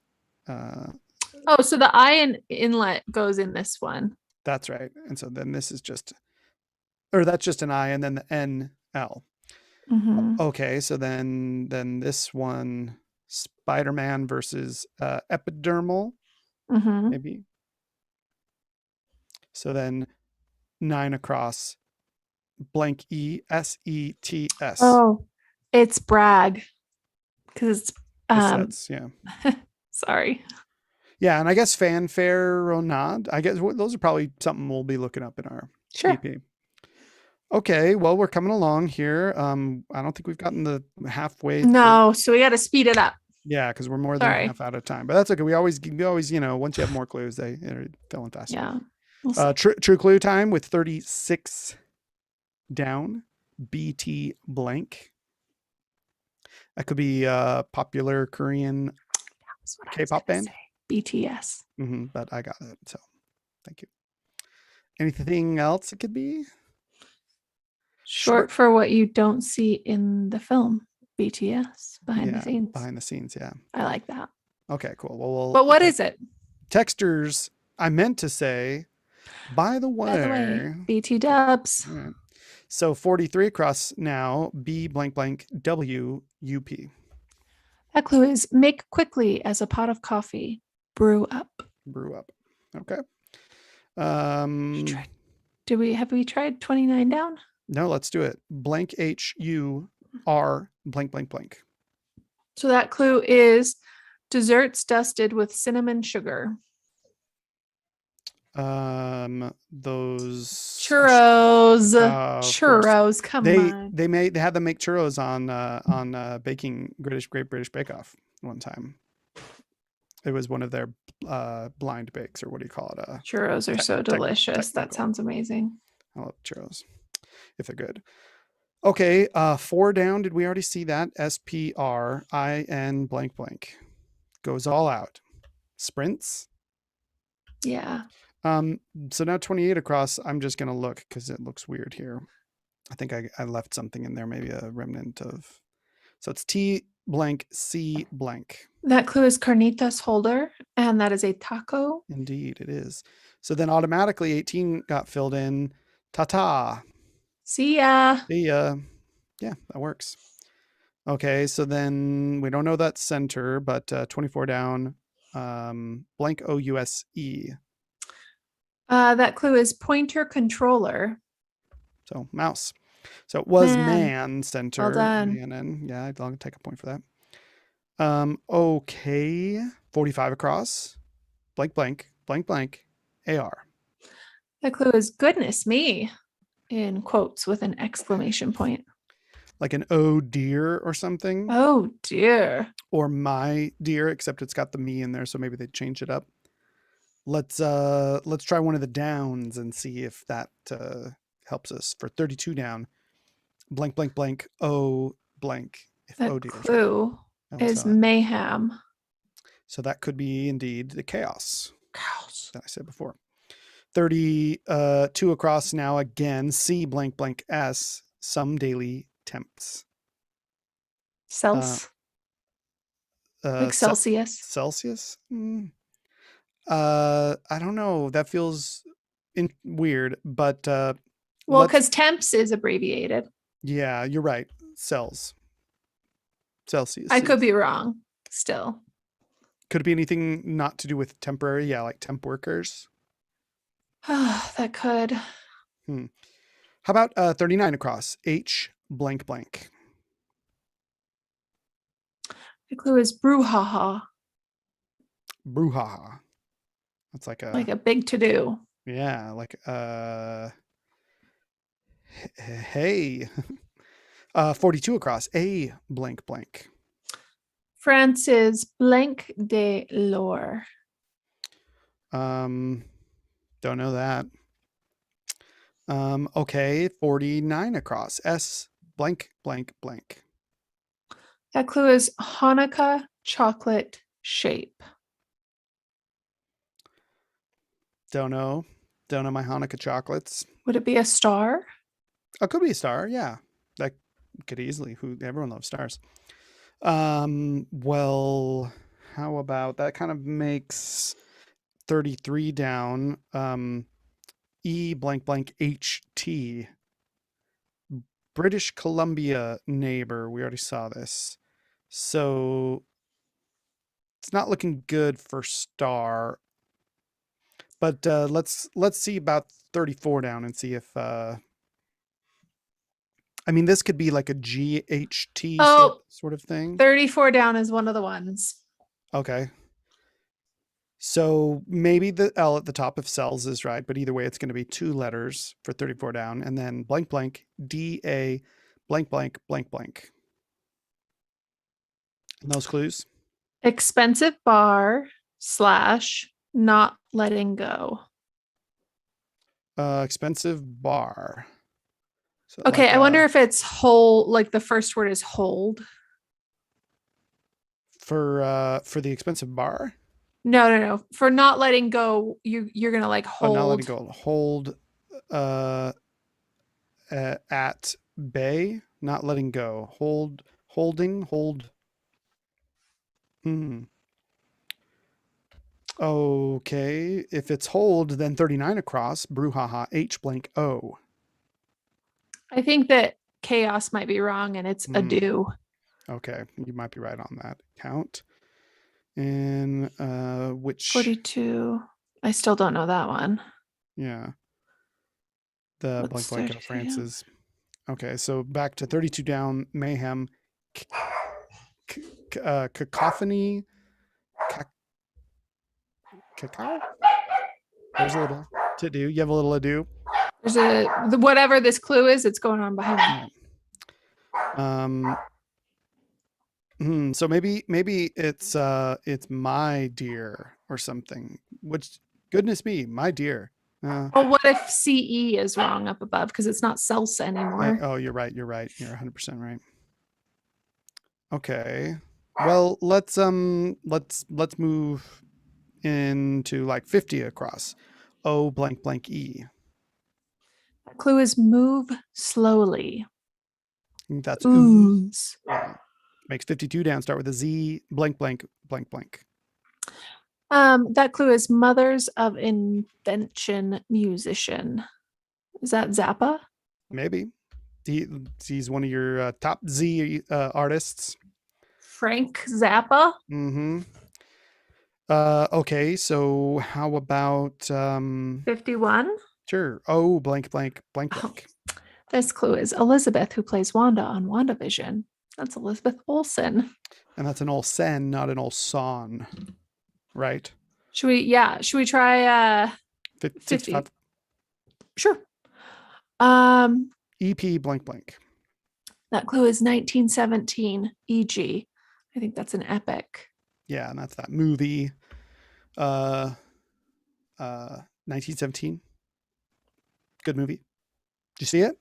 Oh, so the I and inlet goes in this one. That's right. And so then this is just, or that's just an I, and then the NL. Mm-hmm. Okay, so then this one, Spider-Man versus epidermal, Mm-hmm. maybe. So then 9 across, blank ESETS. Oh, it's brag because it's Cassettes, yeah. Sorry. Yeah, and I guess fanfare or not. I guess those are probably something we'll be looking up in our EP. Okay, well, we're coming along here. I don't think we've gotten the halfway. No, so we got to speed it up. Yeah, because we're more than half out of time, but that's okay. We always, once you have more clues, they're filling faster. Yeah. True clue time with 36 down. BT blank. That could be a popular Korean K-pop band. BTS. But I got it, so thank you. Anything else it could be? Short for what you don't see in the film. BTS, behind the scenes. Behind the scenes, yeah. I like that. Okay, cool. Well, but what is it? Texters, I meant to say, by the way, BT dubs. Right. So 43 across now, B blank blank W UP. That clue is make quickly as a pot of coffee. Brew up. Brew up. Okay. Have we tried 29 down? No, let's do it. Blank HUR blank blank blank. So that clue is desserts dusted with cinnamon sugar. Those churros. Come on. They had them make churros on baking Great British Bake Off one time. It was one of their blind bakes, or what do you call it? Churros are so delicious. That sounds amazing. I love churros if they're good. Okay, 4 down. Did we already see that? SPRIN blank blank goes all out. Sprints. Yeah. So now 28 across. I'm just gonna look because it looks weird here. I think I left something in there, maybe a remnant of. So it's T blank C blank. That clue is carnitas holder, and that is a taco. Indeed, it is. So then automatically 18 got filled in. Ta-ta. See ya. See ya. Yeah, that works. Okay, so then we don't know that center, but 24 down. Blank OUSE. That clue is pointer controller. So mouse. So it was man center. Well done. Yeah, I'll take a point for that. Okay. 45 across. Blank, blank, blank, blank. AR. The clue is goodness me, in quotes with an exclamation point. Like an oh dear or something. Oh dear. Or my dear, except it's got the me in there, so maybe they changed it up. Let's try one of the downs and see if that helps us. For 32 down, blank blank blank O blank. If The O deals, right? clue is mayhem. So that could be indeed the chaos Chaos. that I said before. 32 across now again. C blank blank S. Some daily temps. Celsius. Like Celsius. Celsius. I don't know. That feels weird, but well, because temps is abbreviated. Yeah, you're right. Celsius. I could be wrong. Still. Could it be anything not to do with temporary? Yeah, like temp workers. That could. How about 39 across? H blank blank. The clue is brouhaha. Brouhaha. That's like a big to do. Yeah, like hey. 42 across. A blank blank. France's blank de l'or. Don't know that. Okay, 49 across. S blank blank blank. That clue is Hanukkah chocolate shape. Don't know my Hanukkah chocolates. Would it be a star? Oh, could be a star. Yeah, that could easily. Everyone loves stars. Well, how about that? Kind of makes 33 down. E blank blank HT. British Columbia neighbor. We already saw this. So it's not looking good for star. But let's see about 34 down and see if I mean, this could be like a GHT sort of thing. 34 down is one of the ones. Okay. So maybe the L at the top of cells is right, but either way, it's going to be 2 letters for 34 down, and then blank blank DA blank blank blank blank. And those clues? Expensive bar / not letting go. Expensive bar. So okay, like I wonder if it's hold, like the first word is hold. For the expensive bar? No. For not letting go, you're gonna like hold. Not letting go. Hold at bay, not letting go. Holding. Okay, if it's hold, then 39 across, brouhaha, H blank O. I think that chaos might be wrong and it's ado. Okay, you might be right on that count. And which 42. I still don't know that one. Yeah. The blank blank of France's. Okay, so back to 32 down, mayhem, cacophony, cacao. There's a little to do. You have a little ado. There's whatever this clue is, it's going on behind me. So maybe it's my dear or something. Which goodness me, my dear. Well, what if CE is wrong up above because it's not salsa anymore? Oh, you're right. You're 100% right. Okay. Well, let's move into like 50 across. O blank blank E. The clue is move slowly. That's ooze. Yeah. Makes 52 down. Start with a Z blank blank blank blank. That clue is mothers of invention musician. Is that Zappa? Maybe. He's one of your top Z artists. Frank Zappa? Okay, so how about 51? Sure. Oh, blank blank blank blank. Oh, this clue is Elizabeth, who plays Wanda on WandaVision. That's Elizabeth Olsen. And that's an Olsen, not an Olson. Right? Should we try 50? Sure. EP blank blank. That clue is 1917 EG. I think that's an epic. Yeah, and that's that movie. 1917. Good movie. Did you see it?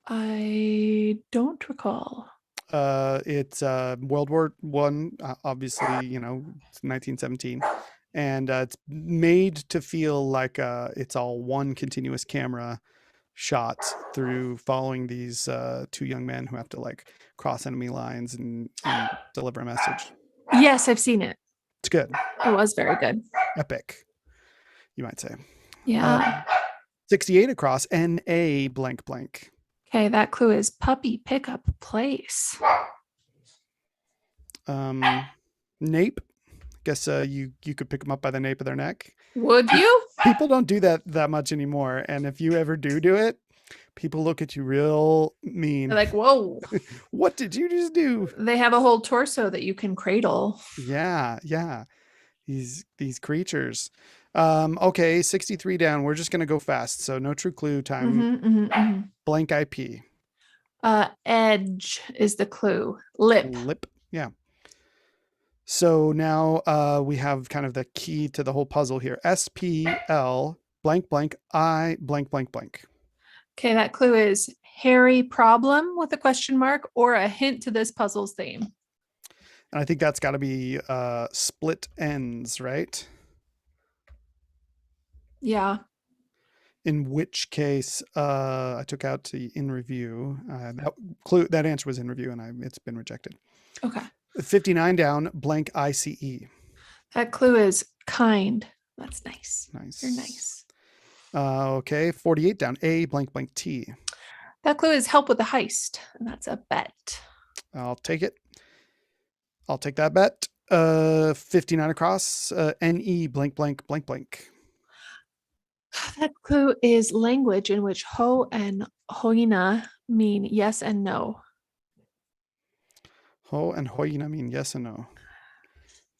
I don't recall. It's World War One. Obviously, it's 1917, and it's made to feel like it's all one continuous camera shot through following these two young men who have to like cross enemy lines and deliver a message. Yes, I've seen it. It's good. It was very good. Epic, you might say. Yeah. 68 across, NA blank blank. Okay, that clue is puppy pickup place. Nape. Guess you could pick them up by the nape of their neck. Would you? People don't do that much anymore, and if you ever do it, people look at you real mean. They're like, whoa. What did you just do? They have a whole torso that you can cradle. Yeah. These creatures. Okay, 63 down. We're just gonna go fast, so no true clue time. Blank IP. Edge is the clue. Lip. Yeah. So now we have kind of the key to the whole puzzle here. SPL blank blank I blank blank blank. Okay, that clue is hairy problem with a question mark or a hint to this puzzle's theme. And I think that's got to be split ends, right? Yeah. In which case, I took out the in review. That answer was in review, and it's been rejected. Okay. 59 down, blank ICE. That clue is kind. That's nice. Nice. You're nice. Okay, 48 down, A blank blank T. That clue is help with the heist, and that's a bet. I'll take it. I'll take that bet. 59 across, NE blank blank blank blank. That clue is language in which ho and hoina mean yes and no. Ho and hoina mean yes and no.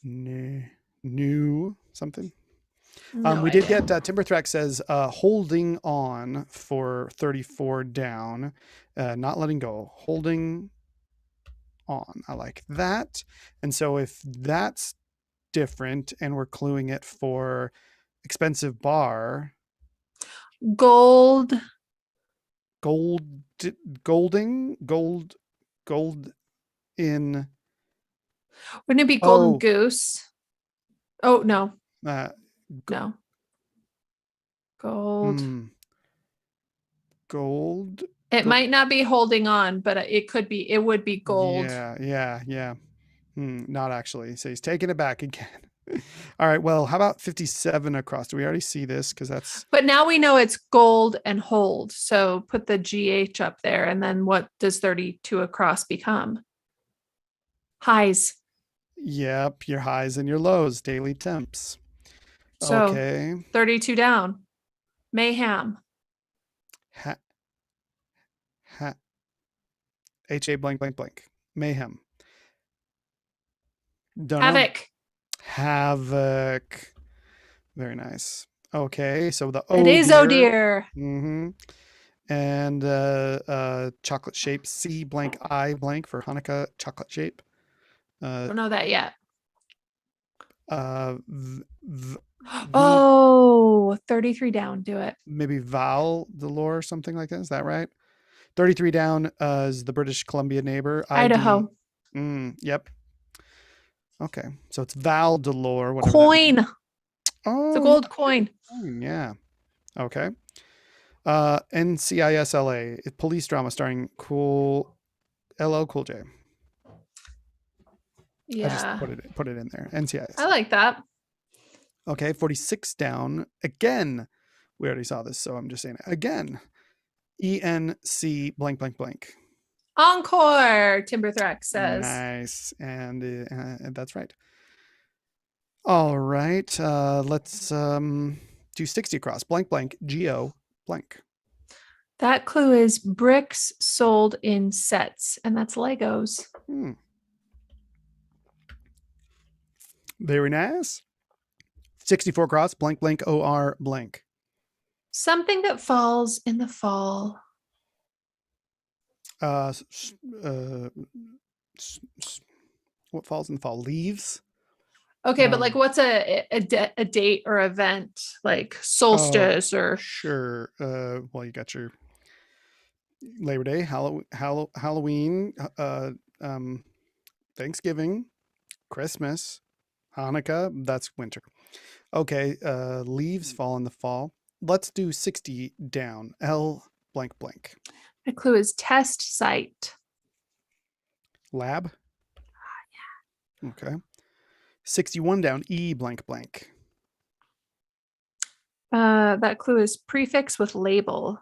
New something. We did get Timber Threx says holding on for 34 down, not letting go, holding on. I like that. And so if that's different and we're cluing it for expensive bar, gold in. Wouldn't it be golden goose? Oh no. No. Gold. It might not be holding on, but it would be gold. Yeah. Not actually. So he's taking it back again. All right. Well, how about 57 across? Do we already see this? But now we know it's gold and hold. So put the GH up there. And then what does 32 across become? Highs. Yep. Your highs and your lows, daily temps. So okay. 32 down. Mayhem. HA blank blank blank. Mayhem. Havoc. Very nice. Okay, so the O. It is oh dear. And chocolate shape. C blank I blank for Hanukkah chocolate shape. Don't know that yet. 33 down. Do it. Maybe Val Delore or something like that. Is that right? 33 down is the British Columbia neighbor. Idaho. Yep. Okay, so it's Val Delore. Coin. Oh, it's a gold coin. Yeah. Okay. NCISLA, police drama starring LL Cool J. Yeah. I just put it in there. NCIS. I like that. Okay, 46 down. Again, we already saw this, so I'm just saying it again. ENC blank blank blank. Encore, Timber Threx says. Nice, and that's right. All right, let's do 60 across. Blank blank Geo blank. That clue is bricks sold in sets, and that's Legos. Very nice. 64 across. Blank blank OR blank. Something that falls in the fall. What falls in the fall? Leaves? Okay, but like what's a date or event like solstice or sure. Well, you got your Labor Day, Halloween, Thanksgiving, Christmas, Hanukkah. That's winter. Okay, leaves fall in the fall. Let's do 60 down. L blank blank. the clue is test site. Lab. Okay. 61 down. E blank blank. That clue is prefix with label.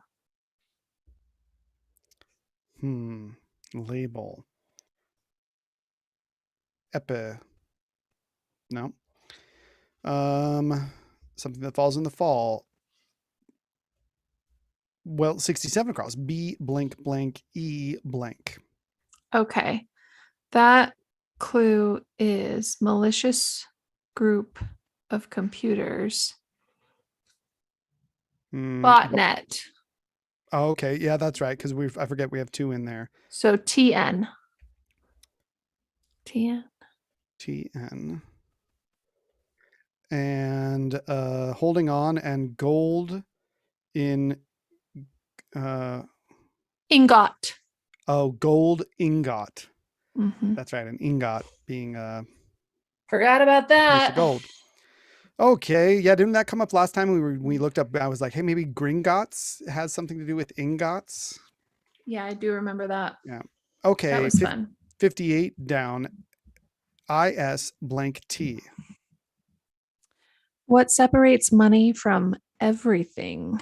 Label. Epi. No. Something that falls in the fall. Well, 67 across. B blank blank. E blank. Okay. That clue is malicious group of computers. Botnet. Oh, okay. Yeah, that's right. Because I forget we have 2 in there. So TN. TN. TN. And holding on and gold in Ingot. Oh, gold ingot. Mm-hmm. That's right. An ingot being Forgot about that. piece of gold. Okay. Yeah, didn't that come up last time we looked up? I was like, hey, maybe Gringotts has something to do with ingots. Yeah, I do remember that. Yeah. Okay. That was fun. 58 down. IS blank T. What separates money from everything?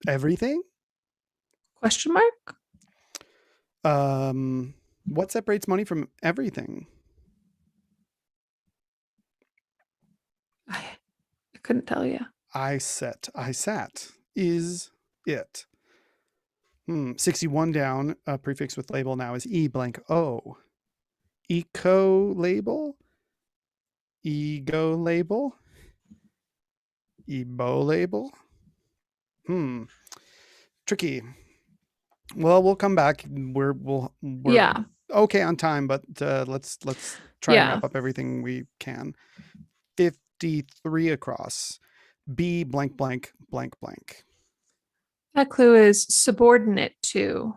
Everything? Question mark? What separates money from everything? I couldn't tell you. I sat. Is it? 61 down. A prefix with label now is E blank O. Eco label? Ego label? Ebo label? Tricky. Well, we'll come back. We're Yeah. okay on time, but let's try and wrap up everything we can. 53 across. B blank blank blank blank. That clue is subordinate to.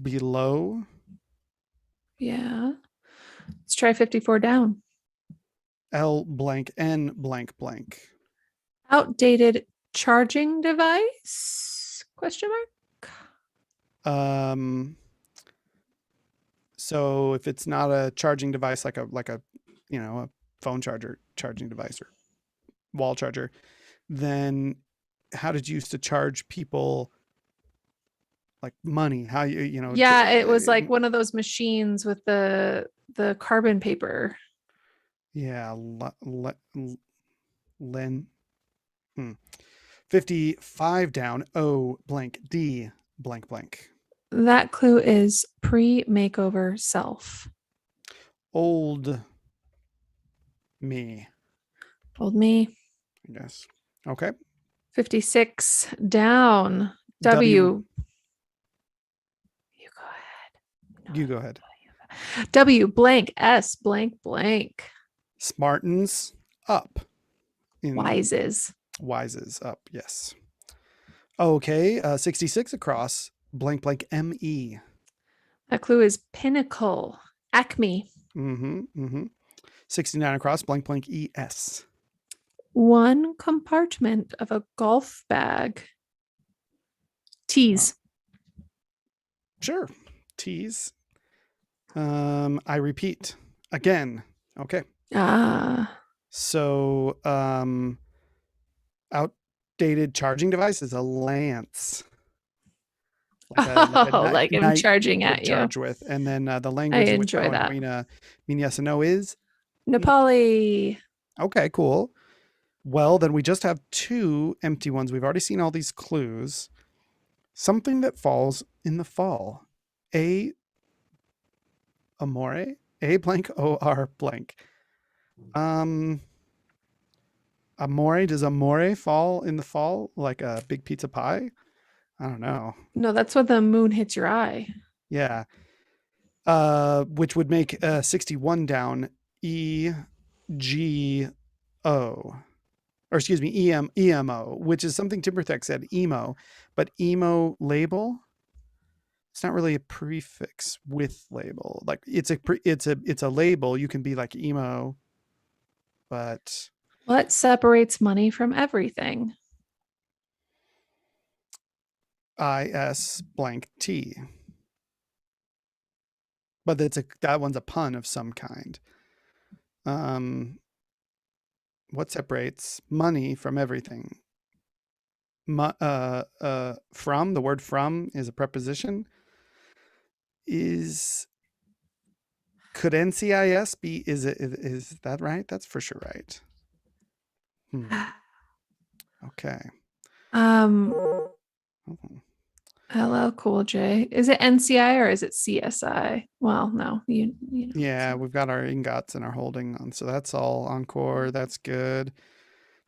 Below. Yeah. Let's try 54 down. L blank N blank blank. Outdated charging device? Question mark? So if it's not a charging device like a a phone charging device or wall charger, then how did you used to charge people like money? How Yeah, it was like one of those machines with the carbon paper. Yeah, Len. 55 down. O blank D blank blank. That clue is pre-makeover self. Old me. Old me. I guess. Okay. 56 down. W. You go ahead. You go ahead. W blank S blank blank. Smartens up. Wises. Wises up. Yes. Okay. 66 across. Blank blank ME. That clue is pinnacle. Acme. 69 across. Blank blank ES. One compartment of a golf bag. T's. Sure. T's. I repeat again. Okay. So outdated charging device is a lance. Like I'm charging at you. Charge with. And then the language I enjoy that. Mean yes and no is Nepali. Okay, cool. Well, then we just have 2 empty ones. We've already seen all these clues. Something that falls in the fall. Amore? A blank O-R blank. Amore, does amore fall in the fall like a big pizza pie? I don't know. No, that's when the moon hits your eye. Yeah. Which would make 61 down. or excuse me, EMO, which is something Timbertech said, emo, but emo label, it's not really a prefix with label. Like it's a label. You can be like emo, but What separates money from everything? is blank T. But that one's a pun of some kind. What separates money from everything? From, the word from is a preposition. Could NCIS be, is that right? That's for sure right. Okay. Oh. LL Cool J. Is it NCI or is it CSI? Well, no, you know. Yeah, we've got our ingots and our holding on. So that's all Encore. That's good.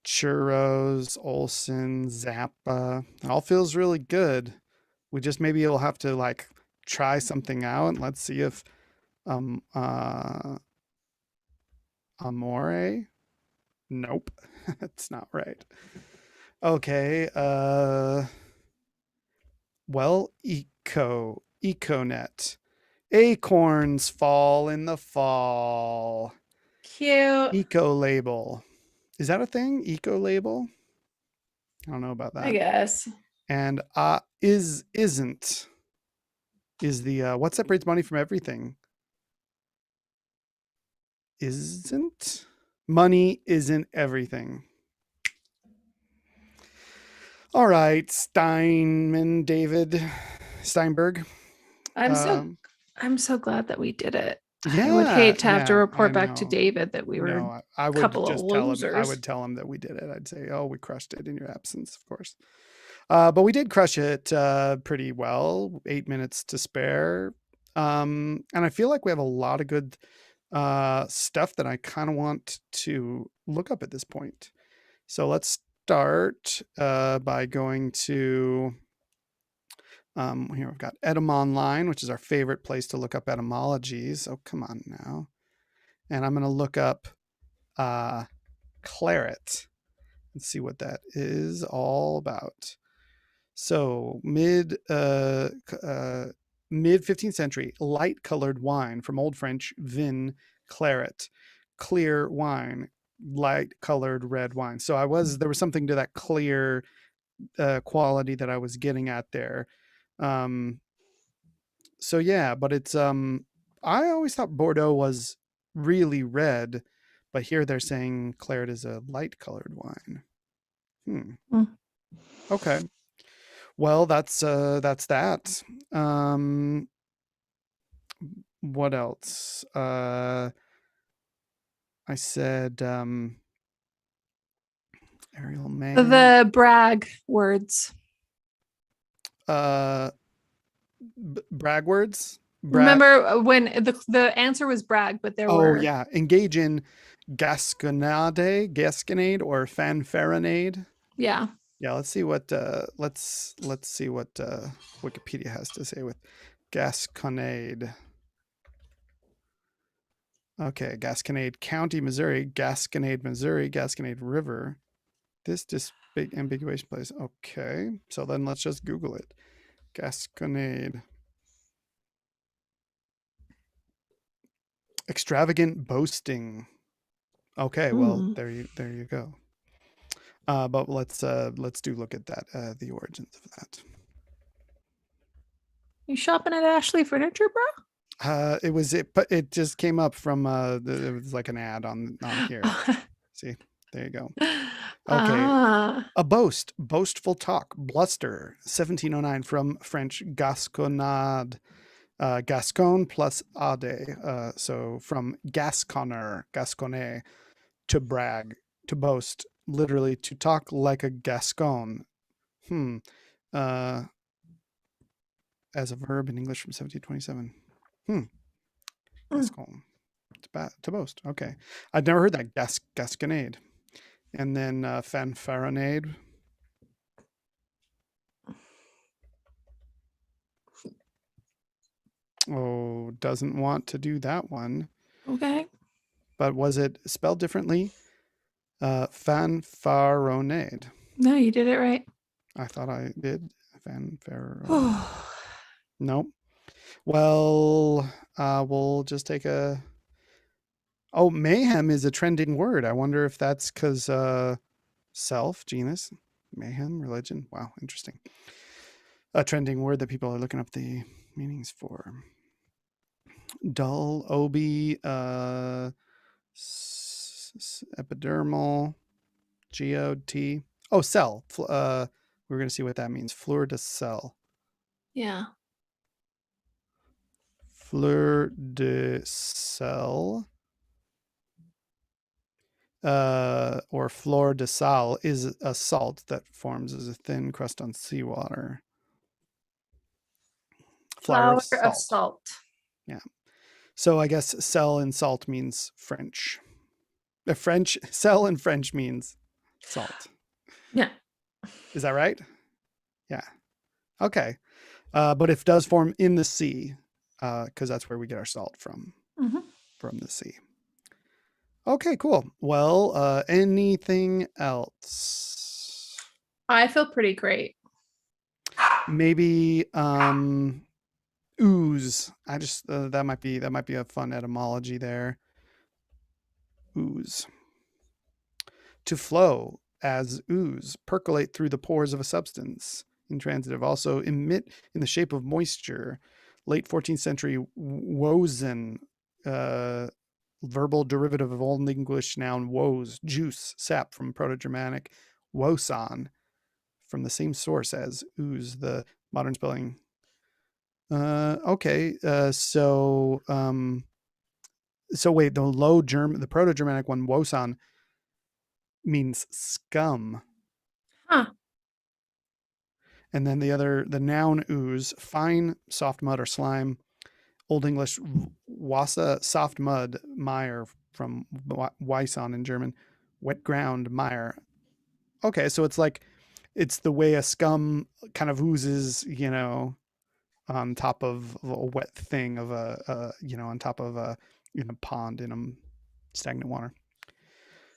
Churros, Olson, Zappa. All feels really good. We just maybe will have to like try something out and let's see if um uh Amore. Nope. That's not right. Okay, well, Econet. Acorns fall in the fall. Cute. Eco label. Is that a thing? Eco label? I don't know about I that. guess. And isn't is the what separates money from everything? Isn't money isn't everything. All right, David Steinberg. I'm so glad that we did it. I would Yeah, hate to have to yeah, I report back to know. David that we were No, I a would couple of just tell him. I losers. would tell him that we did it. I'd say, "Oh, we crushed it in your absence, of course." But we did crush it pretty well. 8 minutes to spare, and I feel like we have a lot of good stuff that I kind of want to look up at this point. So let's start by going to here. We've got Etym Online, which is our favorite place to look up etymologies. Oh, come on now. And I'm going to look up claret and see what that is all about. So mid 15th century, light colored wine from Old French vin, claret, clear wine, light colored red wine. So there was something to that clear quality that I was getting at there. So yeah, but it's I always thought Bordeaux was really red, but here they're saying claret is a light colored wine. Mm. Okay. Well, that's that. What else? I said Ariel May. The brag words. Brag words. Remember when the answer was brag, but there were. Oh yeah, engage in gasconade or fanfaronade. Yeah. Yeah, let's see what Wikipedia has to say with gasconade. Okay, Gasconade County, Missouri, Gasconade, Missouri, Gasconade River. This just big ambiguous place. Okay, so then let's just Google it. Gasconade. Extravagant boasting. Okay, well there you go. But let's do look at that the origins of that. You shopping at Ashley Furniture, bro? It just came up from it was like an ad on here. See, there you go. Okay. A boast, boastful talk, bluster, 1709 from French gasconade, Gascon plus ade. So from gasconner, gasconner, to brag, to boast, literally to talk like a Gascon. As a verb in English from 1727. Gascon. To boast. Okay. I'd never heard that. Gasconade. And then fanfaronade. Oh, doesn't want to do that one. Okay. but was it spelled differently? Fanfaronade. No, you did it right. I thought I did. Fanfaronade. Nope. Well, we'll just take a... Oh, mayhem is a trending word. I wonder if that's because self, genus, mayhem, religion. Wow, interesting. A trending word that people are looking up the meanings for. Dull, obi, epidermal, geode, T. Oh, cell. We're going to see what that means. Fleur de sel. Yeah. Fleur de sel. Or fleur de sal is a salt that forms as a thin crust on seawater. Flower of salt. Yeah. So I guess sel in salt means French. The French sel in French means salt. Yeah. Is that right? Yeah. Okay. But it does form in the sea, because that's where we get our salt from the sea. Okay, cool. Well, anything else? I feel pretty great. Maybe ooze. I just that might be a fun etymology there. Ooze. To flow as ooze, percolate through the pores of a substance. Intransitive. Also emit in the shape of moisture. Late 14th century wosen, verbal derivative of Old English noun woes, juice, sap from Proto-Germanic wosan, from the same source as ooze, the modern spelling. Okay, so wait, the Proto-Germanic one wosan means scum. Huh. And then the noun ooze, fine soft mud or slime. Old English wassa, soft mud, mire from Weisson in German, wet ground, mire. Okay, so it's the way a scum kind of oozes, on top of a wet thing of on top of a pond in a stagnant water.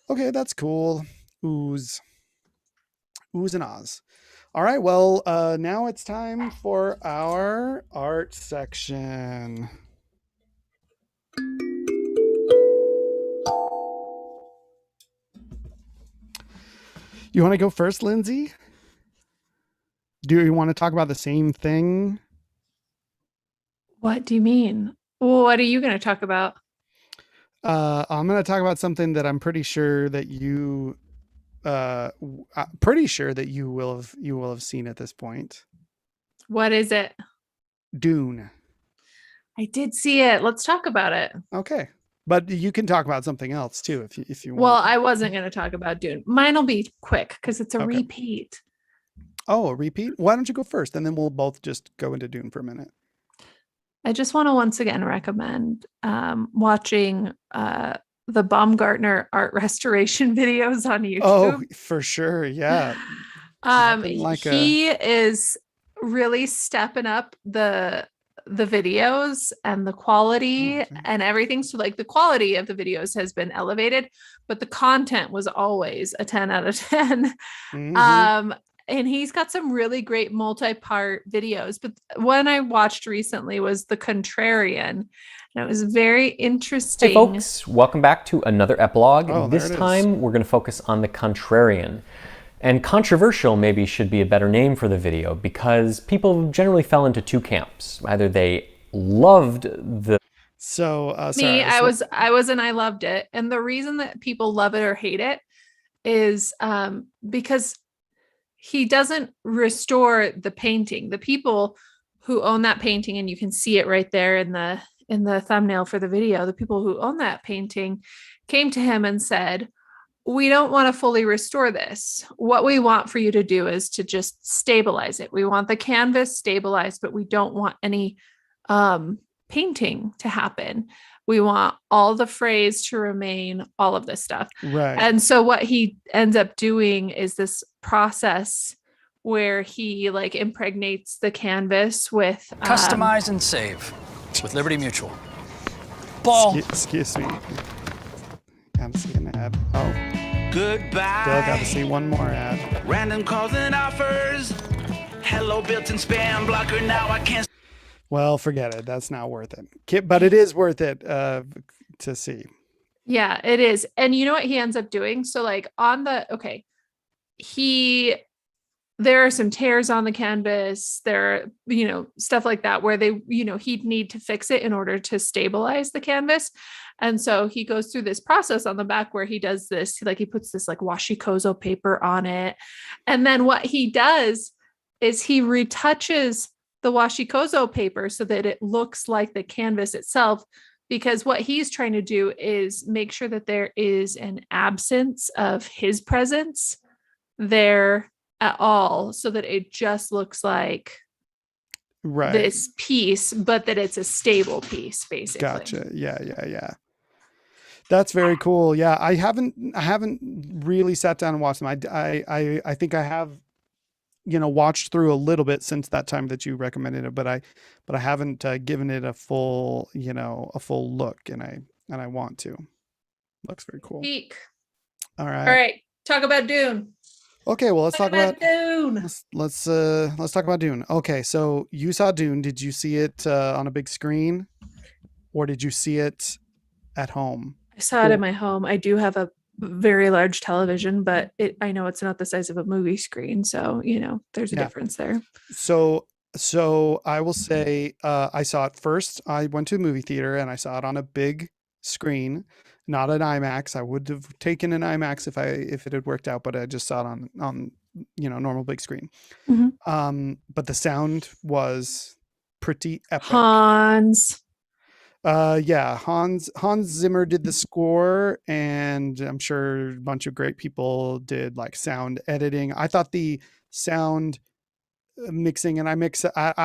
Okay, that's cool. Ooze and ahs. All right, well, now it's time for our art section. You want to go first, Lindsey? Do you want to talk about the same thing? What do you mean? Well, what are you going to talk about? I'm going to talk about something that I'm pretty sure that you will have seen at this point. What is it? Dune. I did see it. Let's talk about it. Okay. But you can talk about something else too if you want. Well, I wasn't going to talk about Dune. Mine will be quick because it's a repeat. Oh, a repeat? Why don't you go first? And then we'll both just go into Dune for a minute. I just want to once again recommend watching the Baumgartner art restoration videos on YouTube. Oh, for sure. Yeah. He is really stepping up the videos and the quality and everything. So like the quality of the videos has been elevated, but the content was always a 10 out of 10. And he's got some really great multi-part videos. But one I watched recently was The Contrarian. And it was very interesting. Hey folks, welcome back to another epilogue. This time we're going to focus on The Contrarian. And controversial maybe should be a better name for the video because people generally fell into two camps. Either they loved the... I loved it. And the reason that people love it or hate it is because he doesn't restore the painting. The people who own that painting, and you can see it right there in the thumbnail for the video, the people who own that painting came to him and said, we don't want to fully restore this. What we want for you to do is to just stabilize it. We want the canvas stabilized, but we don't want any painting to happen. We want all the phrase to remain, all of this stuff. Right. And so what he ends up doing is this process where he like impregnates the canvas with customize and save with Liberty Mutual. Ball. Excuse me. Gotta see an ad. Oh, Goodbye. still gotta see one more ad. Random calls and offers. Hello, built-in spam blocker. Now I can't. Well, forget it. That's not worth it. But it is worth it to see. Yeah, it is. And you know what he ends up doing? So like there are some tears on the canvas. There are, stuff like that where he'd need to fix it in order to stabilize the canvas. And so he goes through this process on the back where he does this, like he puts this like washi kozo paper on it. And then what he does is he retouches the washi kozo paper so that it looks like the canvas itself, because what he's trying to do is make sure that there is an absence of his presence there at all, so that it just looks like this piece, but that it's a stable piece, basically. Gotcha. Yeah. That's very cool. Yeah, I haven't really sat down and watched them. I think I have, watched through a little bit since that time that you recommended it, but I haven't given it a full look, and I want to. Looks very cool. Peak. All right. All right. Talk about Dune. Okay, well, let's talk about Dune. Let's talk about Dune. Okay, so you saw Dune. Did you see it on a big screen, or did you see it at home? I saw it in my home. I do have a very large television, but I know it's not the size of a movie screen, so there's a difference there. So I will say I saw it first. I went to a movie theater and I saw it on a big screen, not an IMAX. I would have taken an IMAX if it had worked out, but I just saw it on normal big screen. Mm-hmm. But the sound was pretty epic. Hans Zimmer did the score, and I'm sure a bunch of great people did like sound editing. I thought the sound mixing, and I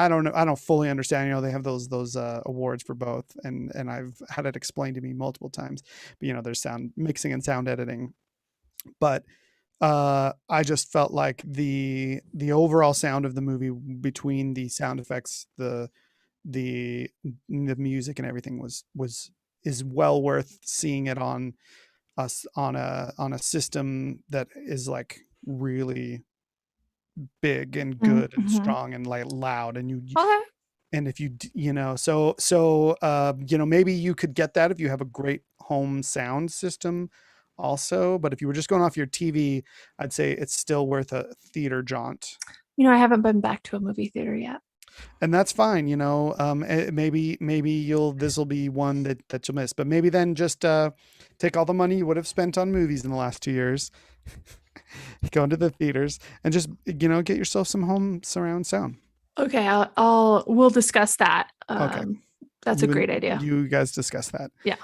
don't know, I don't fully understand, they have those awards for both, and I've had it explained to me multiple times, but there's sound mixing and sound editing, but I just felt like the overall sound of the movie, between the sound effects, the music and everything, is well worth seeing it on a system that is like really big and good and strong and like loud, and and if you maybe you could get that if you have a great home sound system also, but if you were just going off your TV, I'd say it's still worth a theater jaunt. I haven't been back to a movie theater yet. And that's fine, maybe this will be one that you'll miss, but maybe then just take all the money you would have spent on movies in the last 2 years, go into the theaters, and just get yourself some home surround sound. Okay, we'll discuss that. Okay, that's a great idea. You guys discuss that. Yeah.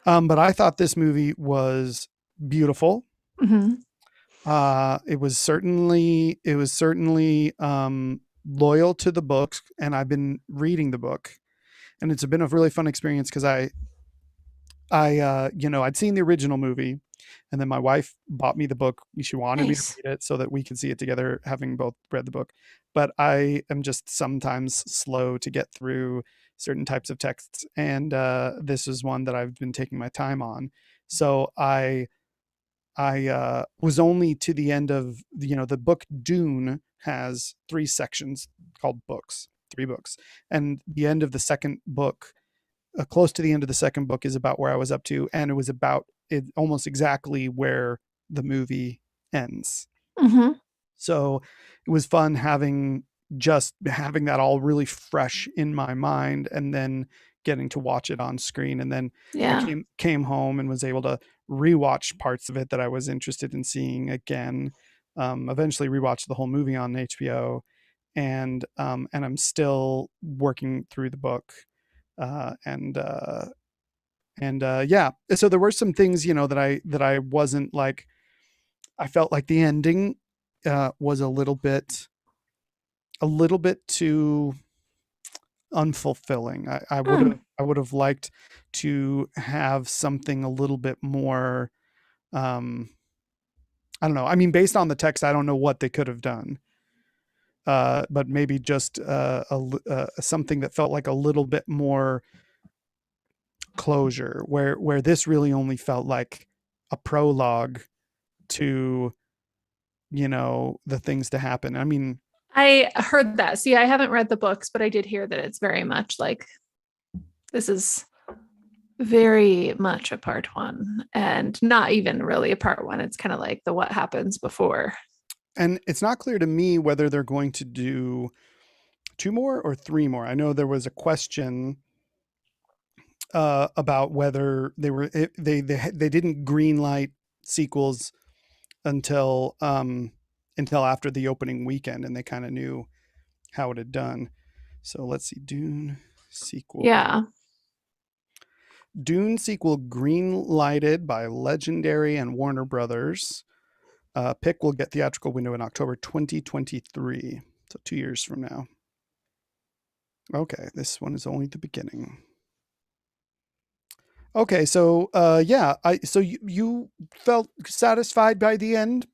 But I thought this movie was beautiful. Mm-hmm. It was certainly loyal to the book, and I've been reading the book, and it's been a really fun experience because I'd seen the original movie, and then my wife bought me the book. She wanted me to read it so that we could see it together, having both read the book. But I am just sometimes slow to get through certain types of texts, and this is one that I've been taking my time on. So I was only to the end of the book. Dune has 3 sections called books, 3 books, and the end of the second book, close to the end of the second book, is about where I was up to, and it was about it almost exactly where the movie ends. Mm-hmm. So it was fun having that all really fresh in my mind, and then getting to watch it on screen. And then I came home and was able to rewatch parts of it that I was interested in seeing again. Eventually rewatched the whole movie on HBO, and I'm still working through the book. So there were some things, that I wasn't like, I felt like the ending was a little bit too unfulfilling. I would have liked to have something a little bit more, I don't know. I mean, based on the text, I don't know what they could have done. But maybe just something that felt like a little bit more closure, where this really only felt like a prologue to, the things to happen. I mean, I heard that. See, I haven't read the books, but I did hear that it's very much like this is very much a part one and not even really a part one. It's kind of like the what happens before. And it's not clear to me whether they're going to do 2 more or 3 more. I know there was a question about whether they didn't green light sequels until after the opening weekend, and they kind of knew how it had done. So let's see, Dune sequel. Yeah. Dune sequel green lighted by Legendary and Warner Brothers. Pick will get theatrical window in October 2023. So 2 years from now. Okay, this one is only the beginning. Okay, so so you felt satisfied by the end,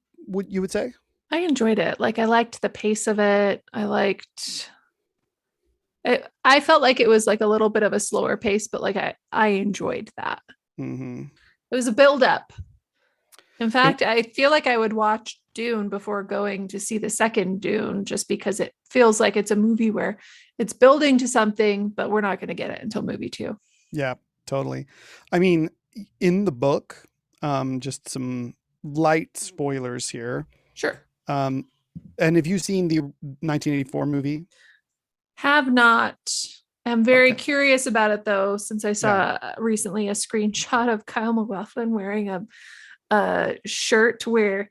you would say? I enjoyed it. Like I liked the pace of it. I felt like it was like a little bit of a slower pace, but like I enjoyed that. Mm-hmm. It was a build up. In fact, I feel like I would watch Dune before going to see the second Dune, just because it feels like it's a movie where it's building to something, but we're not going to get it until movie 2. Yeah, totally. I mean, in the book, just some light spoilers here. Sure. And have you seen the 1984 movie? Have not. I'm very curious about it though, since I saw recently a screenshot of Kyle MacLachlan wearing a shirt where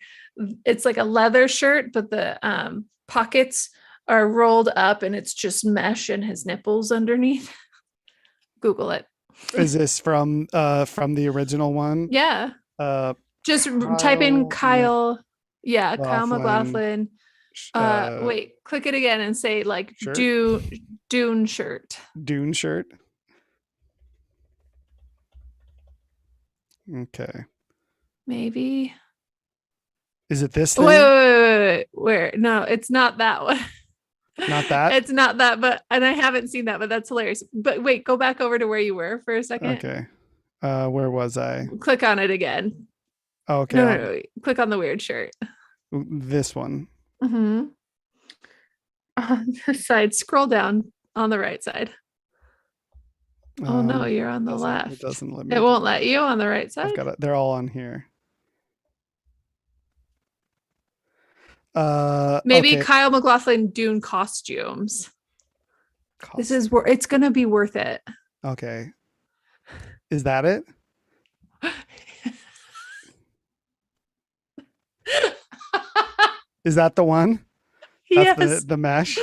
it's like a leather shirt, but the pockets are rolled up and it's just mesh and his nipples underneath. Google it. Is this from the original one? Yeah. Just type in Kyle. Yeah, Kyle MacLachlan. Wait, click it again and say like shirt? Dune shirt. Dune shirt. Okay. Maybe. Is it this thing? Wait. Where? No, it's not that one. Not that? It's not that, and I haven't seen that, but that's hilarious. But wait, go back over to where you were for a second. Okay. Where was I? Click on it again. Okay. No. Click on the weird shirt. This one. Mm-hmm. On the side, scroll down on the right side. Oh no, you're on the left. It doesn't let me. It won't let you on the right side. They're all on here. Maybe okay. Kyle MacLachlan Dune costumes. It's gonna be worth it. Okay. Is that it? Is that the one? That's yes. The mesh.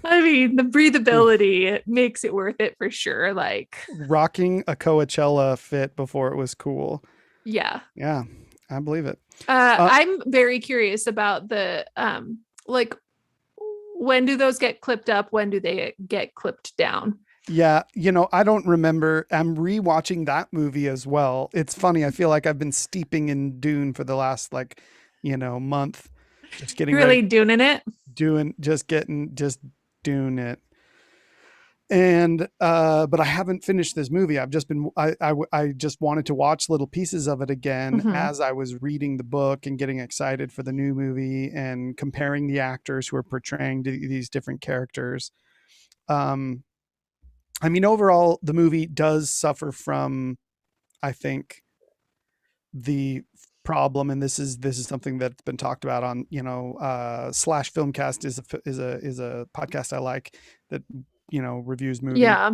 I mean, the breathability, it makes it worth it for sure. Like rocking a Coachella fit before it was cool. Yeah. Yeah, I believe it. I'm very curious about the like, when do those get clipped up? When do they get clipped down? Yeah, I don't remember. I'm rewatching that movie as well. It's funny. I feel like I've been steeping in Dune for the last month. Just getting really doing it. Doing it. And but I haven't finished this movie. I've just been I just wanted to watch little pieces of it again as I was reading the book and getting excited for the new movie and comparing the actors who are portraying these different characters. I mean, overall, the movie does suffer from, I think, the problem, and this is something that's been talked about on Slash Filmcast is a podcast I like that reviews movies. Yeah,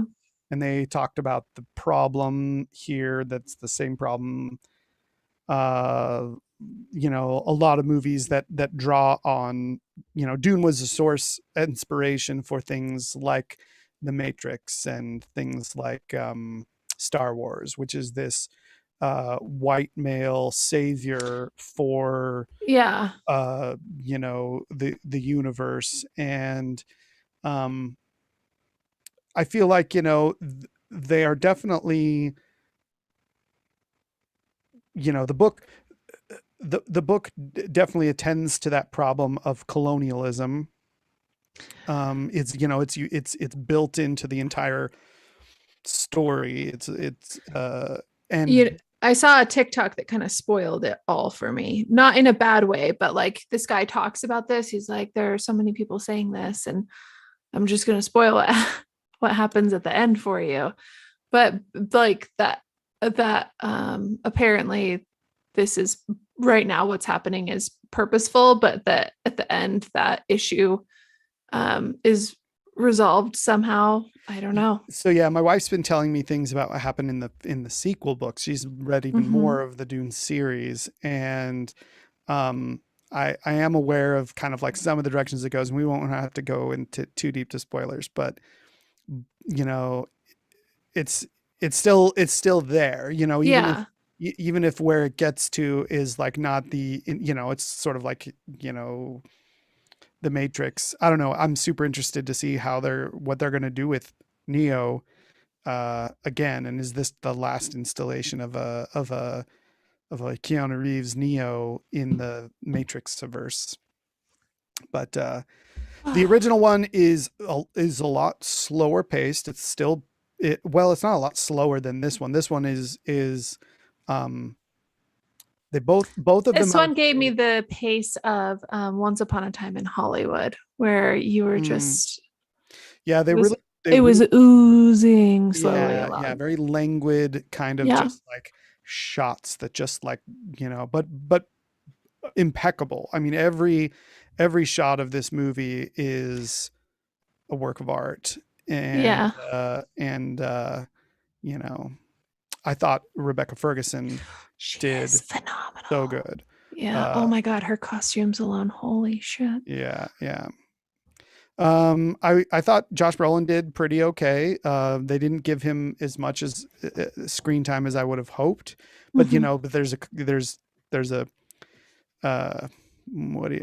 and they talked about the problem here. That's the same problem. A lot of movies that draw on Dune was a source inspiration for things like The Matrix and things like Star Wars, which is this white male savior for the universe. And I feel like they are definitely the book definitely attends to that problem of colonialism. It's built into the entire story. And I saw a TikTok that kind of spoiled it all for me. Not in a bad way, but like this guy talks about this. He's like, there are so many people saying this, and I'm just going to spoil it, what happens at the end for you. But like that apparently this is right now what's happening is purposeful, but that at the end that issue is resolved somehow. I don't know. So yeah, my wife's been telling me things about what happened in the sequel books. She's read even more of the Dune series, and I am aware of kind of like some of the directions it goes, and we won't have to go into too deep to spoilers, but you know, it's still there, you know, even if where it gets to is like not the, you know, it's sort of like, you know, the Matrix. I don't know. I'm super interested to see what they're going to do with Neo again, and is this the last installation of a Keanu Reeves Neo in the Matrix verse? But the original one is a lot slower paced. It's still it's not a lot slower than this one. This one is they both of them. This one gave me the pace of Once Upon a Time in Hollywood, where you were just it was oozing slowly along. Yeah, very languid kind of just like shots that just like, you know, but impeccable. I mean, every shot of this movie is a work of art. And you know, I thought Rebecca Ferguson did phenomenal. So good. Yeah. Oh my God, her costumes alone. Holy shit. Yeah. I thought Josh Brolin did pretty okay. They didn't give him as much as screen time as I would have hoped, but you know, but there's a how do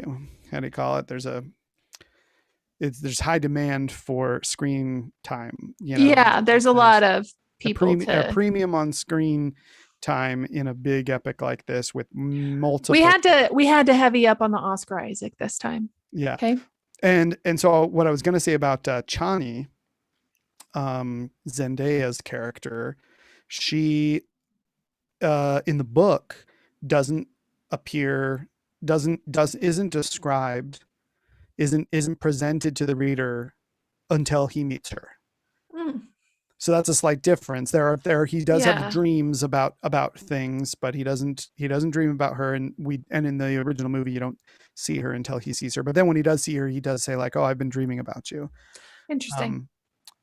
you call it? There's high demand for screen time. You know? Yeah, there's a lot of people a premium on screen time in a big epic like this with multiple. We had to heavy up on the Oscar Isaac this time. Yeah. Okay. And so what I was going to say about Chani, Zendaya's character, she in the book isn't described, isn't presented to the reader until he meets her. So that's a slight difference. He does have dreams about things, but he doesn't dream about her. And in the original movie, you don't see her until he sees her. But then when he does see her, he does say like, "Oh, I've been dreaming about you." Interesting.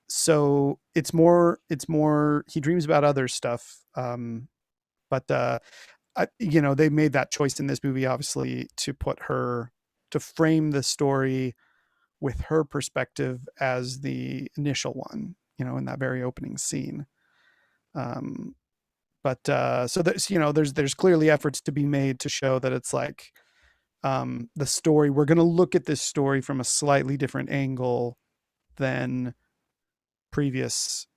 So it's more he dreams about other stuff. But you know, they made that choice in this movie, obviously, to frame the story with her perspective as the initial one, you know, in that very opening scene. But so there's, you know, there's clearly efforts to be made to show that it's like the story, we're going to look at this story from a slightly different angle than previous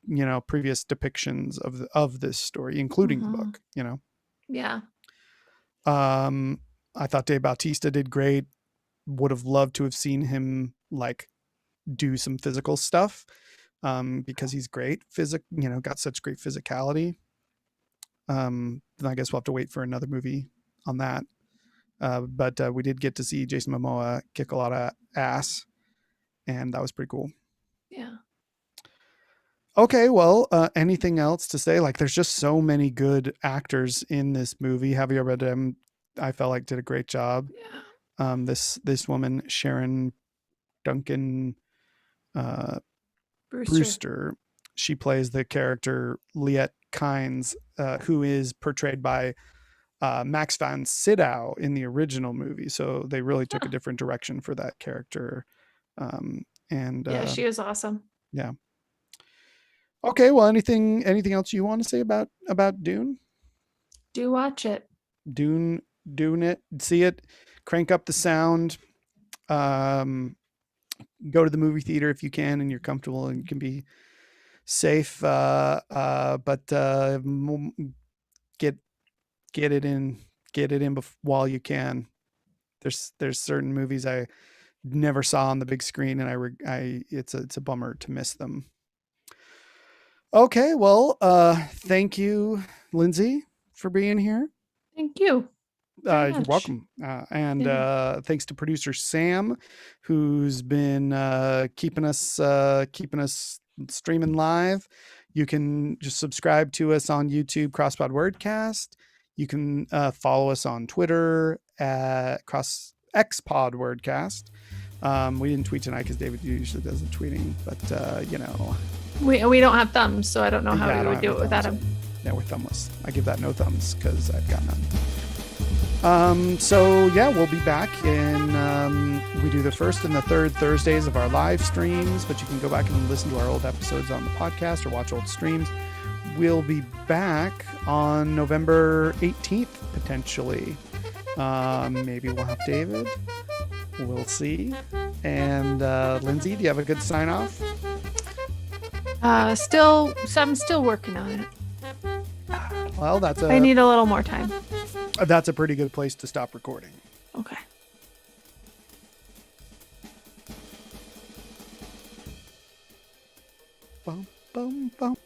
depictions of this story, including the book, you know? Yeah. I thought Dave Bautista did great. Would have loved to have seen him like do some physical stuff, because he's great. Got such great physicality. Then I guess we'll have to wait for another movie on that. But we did get to see Jason Momoa kick a lot of ass, and that was pretty cool. Yeah. Okay, well, anything else to say? Like, there's just so many good actors in this movie. Javier Bardem, I felt like, did a great job. Yeah. This woman, Sharon Duncan Brewster, she plays the character Liette Kynes, who is portrayed by Max von Sydow in the original movie. So they really took a different direction for that character. She was awesome. Yeah. Okay, well, anything else you want to say about Dune? Do watch it. Dune it, see it, crank up the sound. Go to the movie theater if you can and you're comfortable and you can be safe. But get it in while you can. There's certain movies I never saw on the big screen, and it's a bummer to miss them. Okay, well, thank you, Lindsey, for being here. Thank you. You're welcome. And thanks to producer Sam, who's been keeping us streaming live. You can just subscribe to us on YouTube, Crosspod Wordcast. You can follow us on Twitter at XPod Wordcast. We didn't tweet tonight because David usually does the tweeting, but we don't have thumbs, so I don't know how we would do it without him. Yeah, we're thumbless. I give that no thumbs because I've got none. So yeah, we'll be back in, we do the first and the third Thursdays of our live streams, but you can go back and listen to our old episodes on the podcast or watch old streams. We'll be back on November 18th, potentially. Maybe we'll have David. We'll see. And Lindsey, do you have a good sign off? I'm still working on it. Well, I need a little more time. That's a pretty good place to stop recording. Okay. Bum, bum, bum.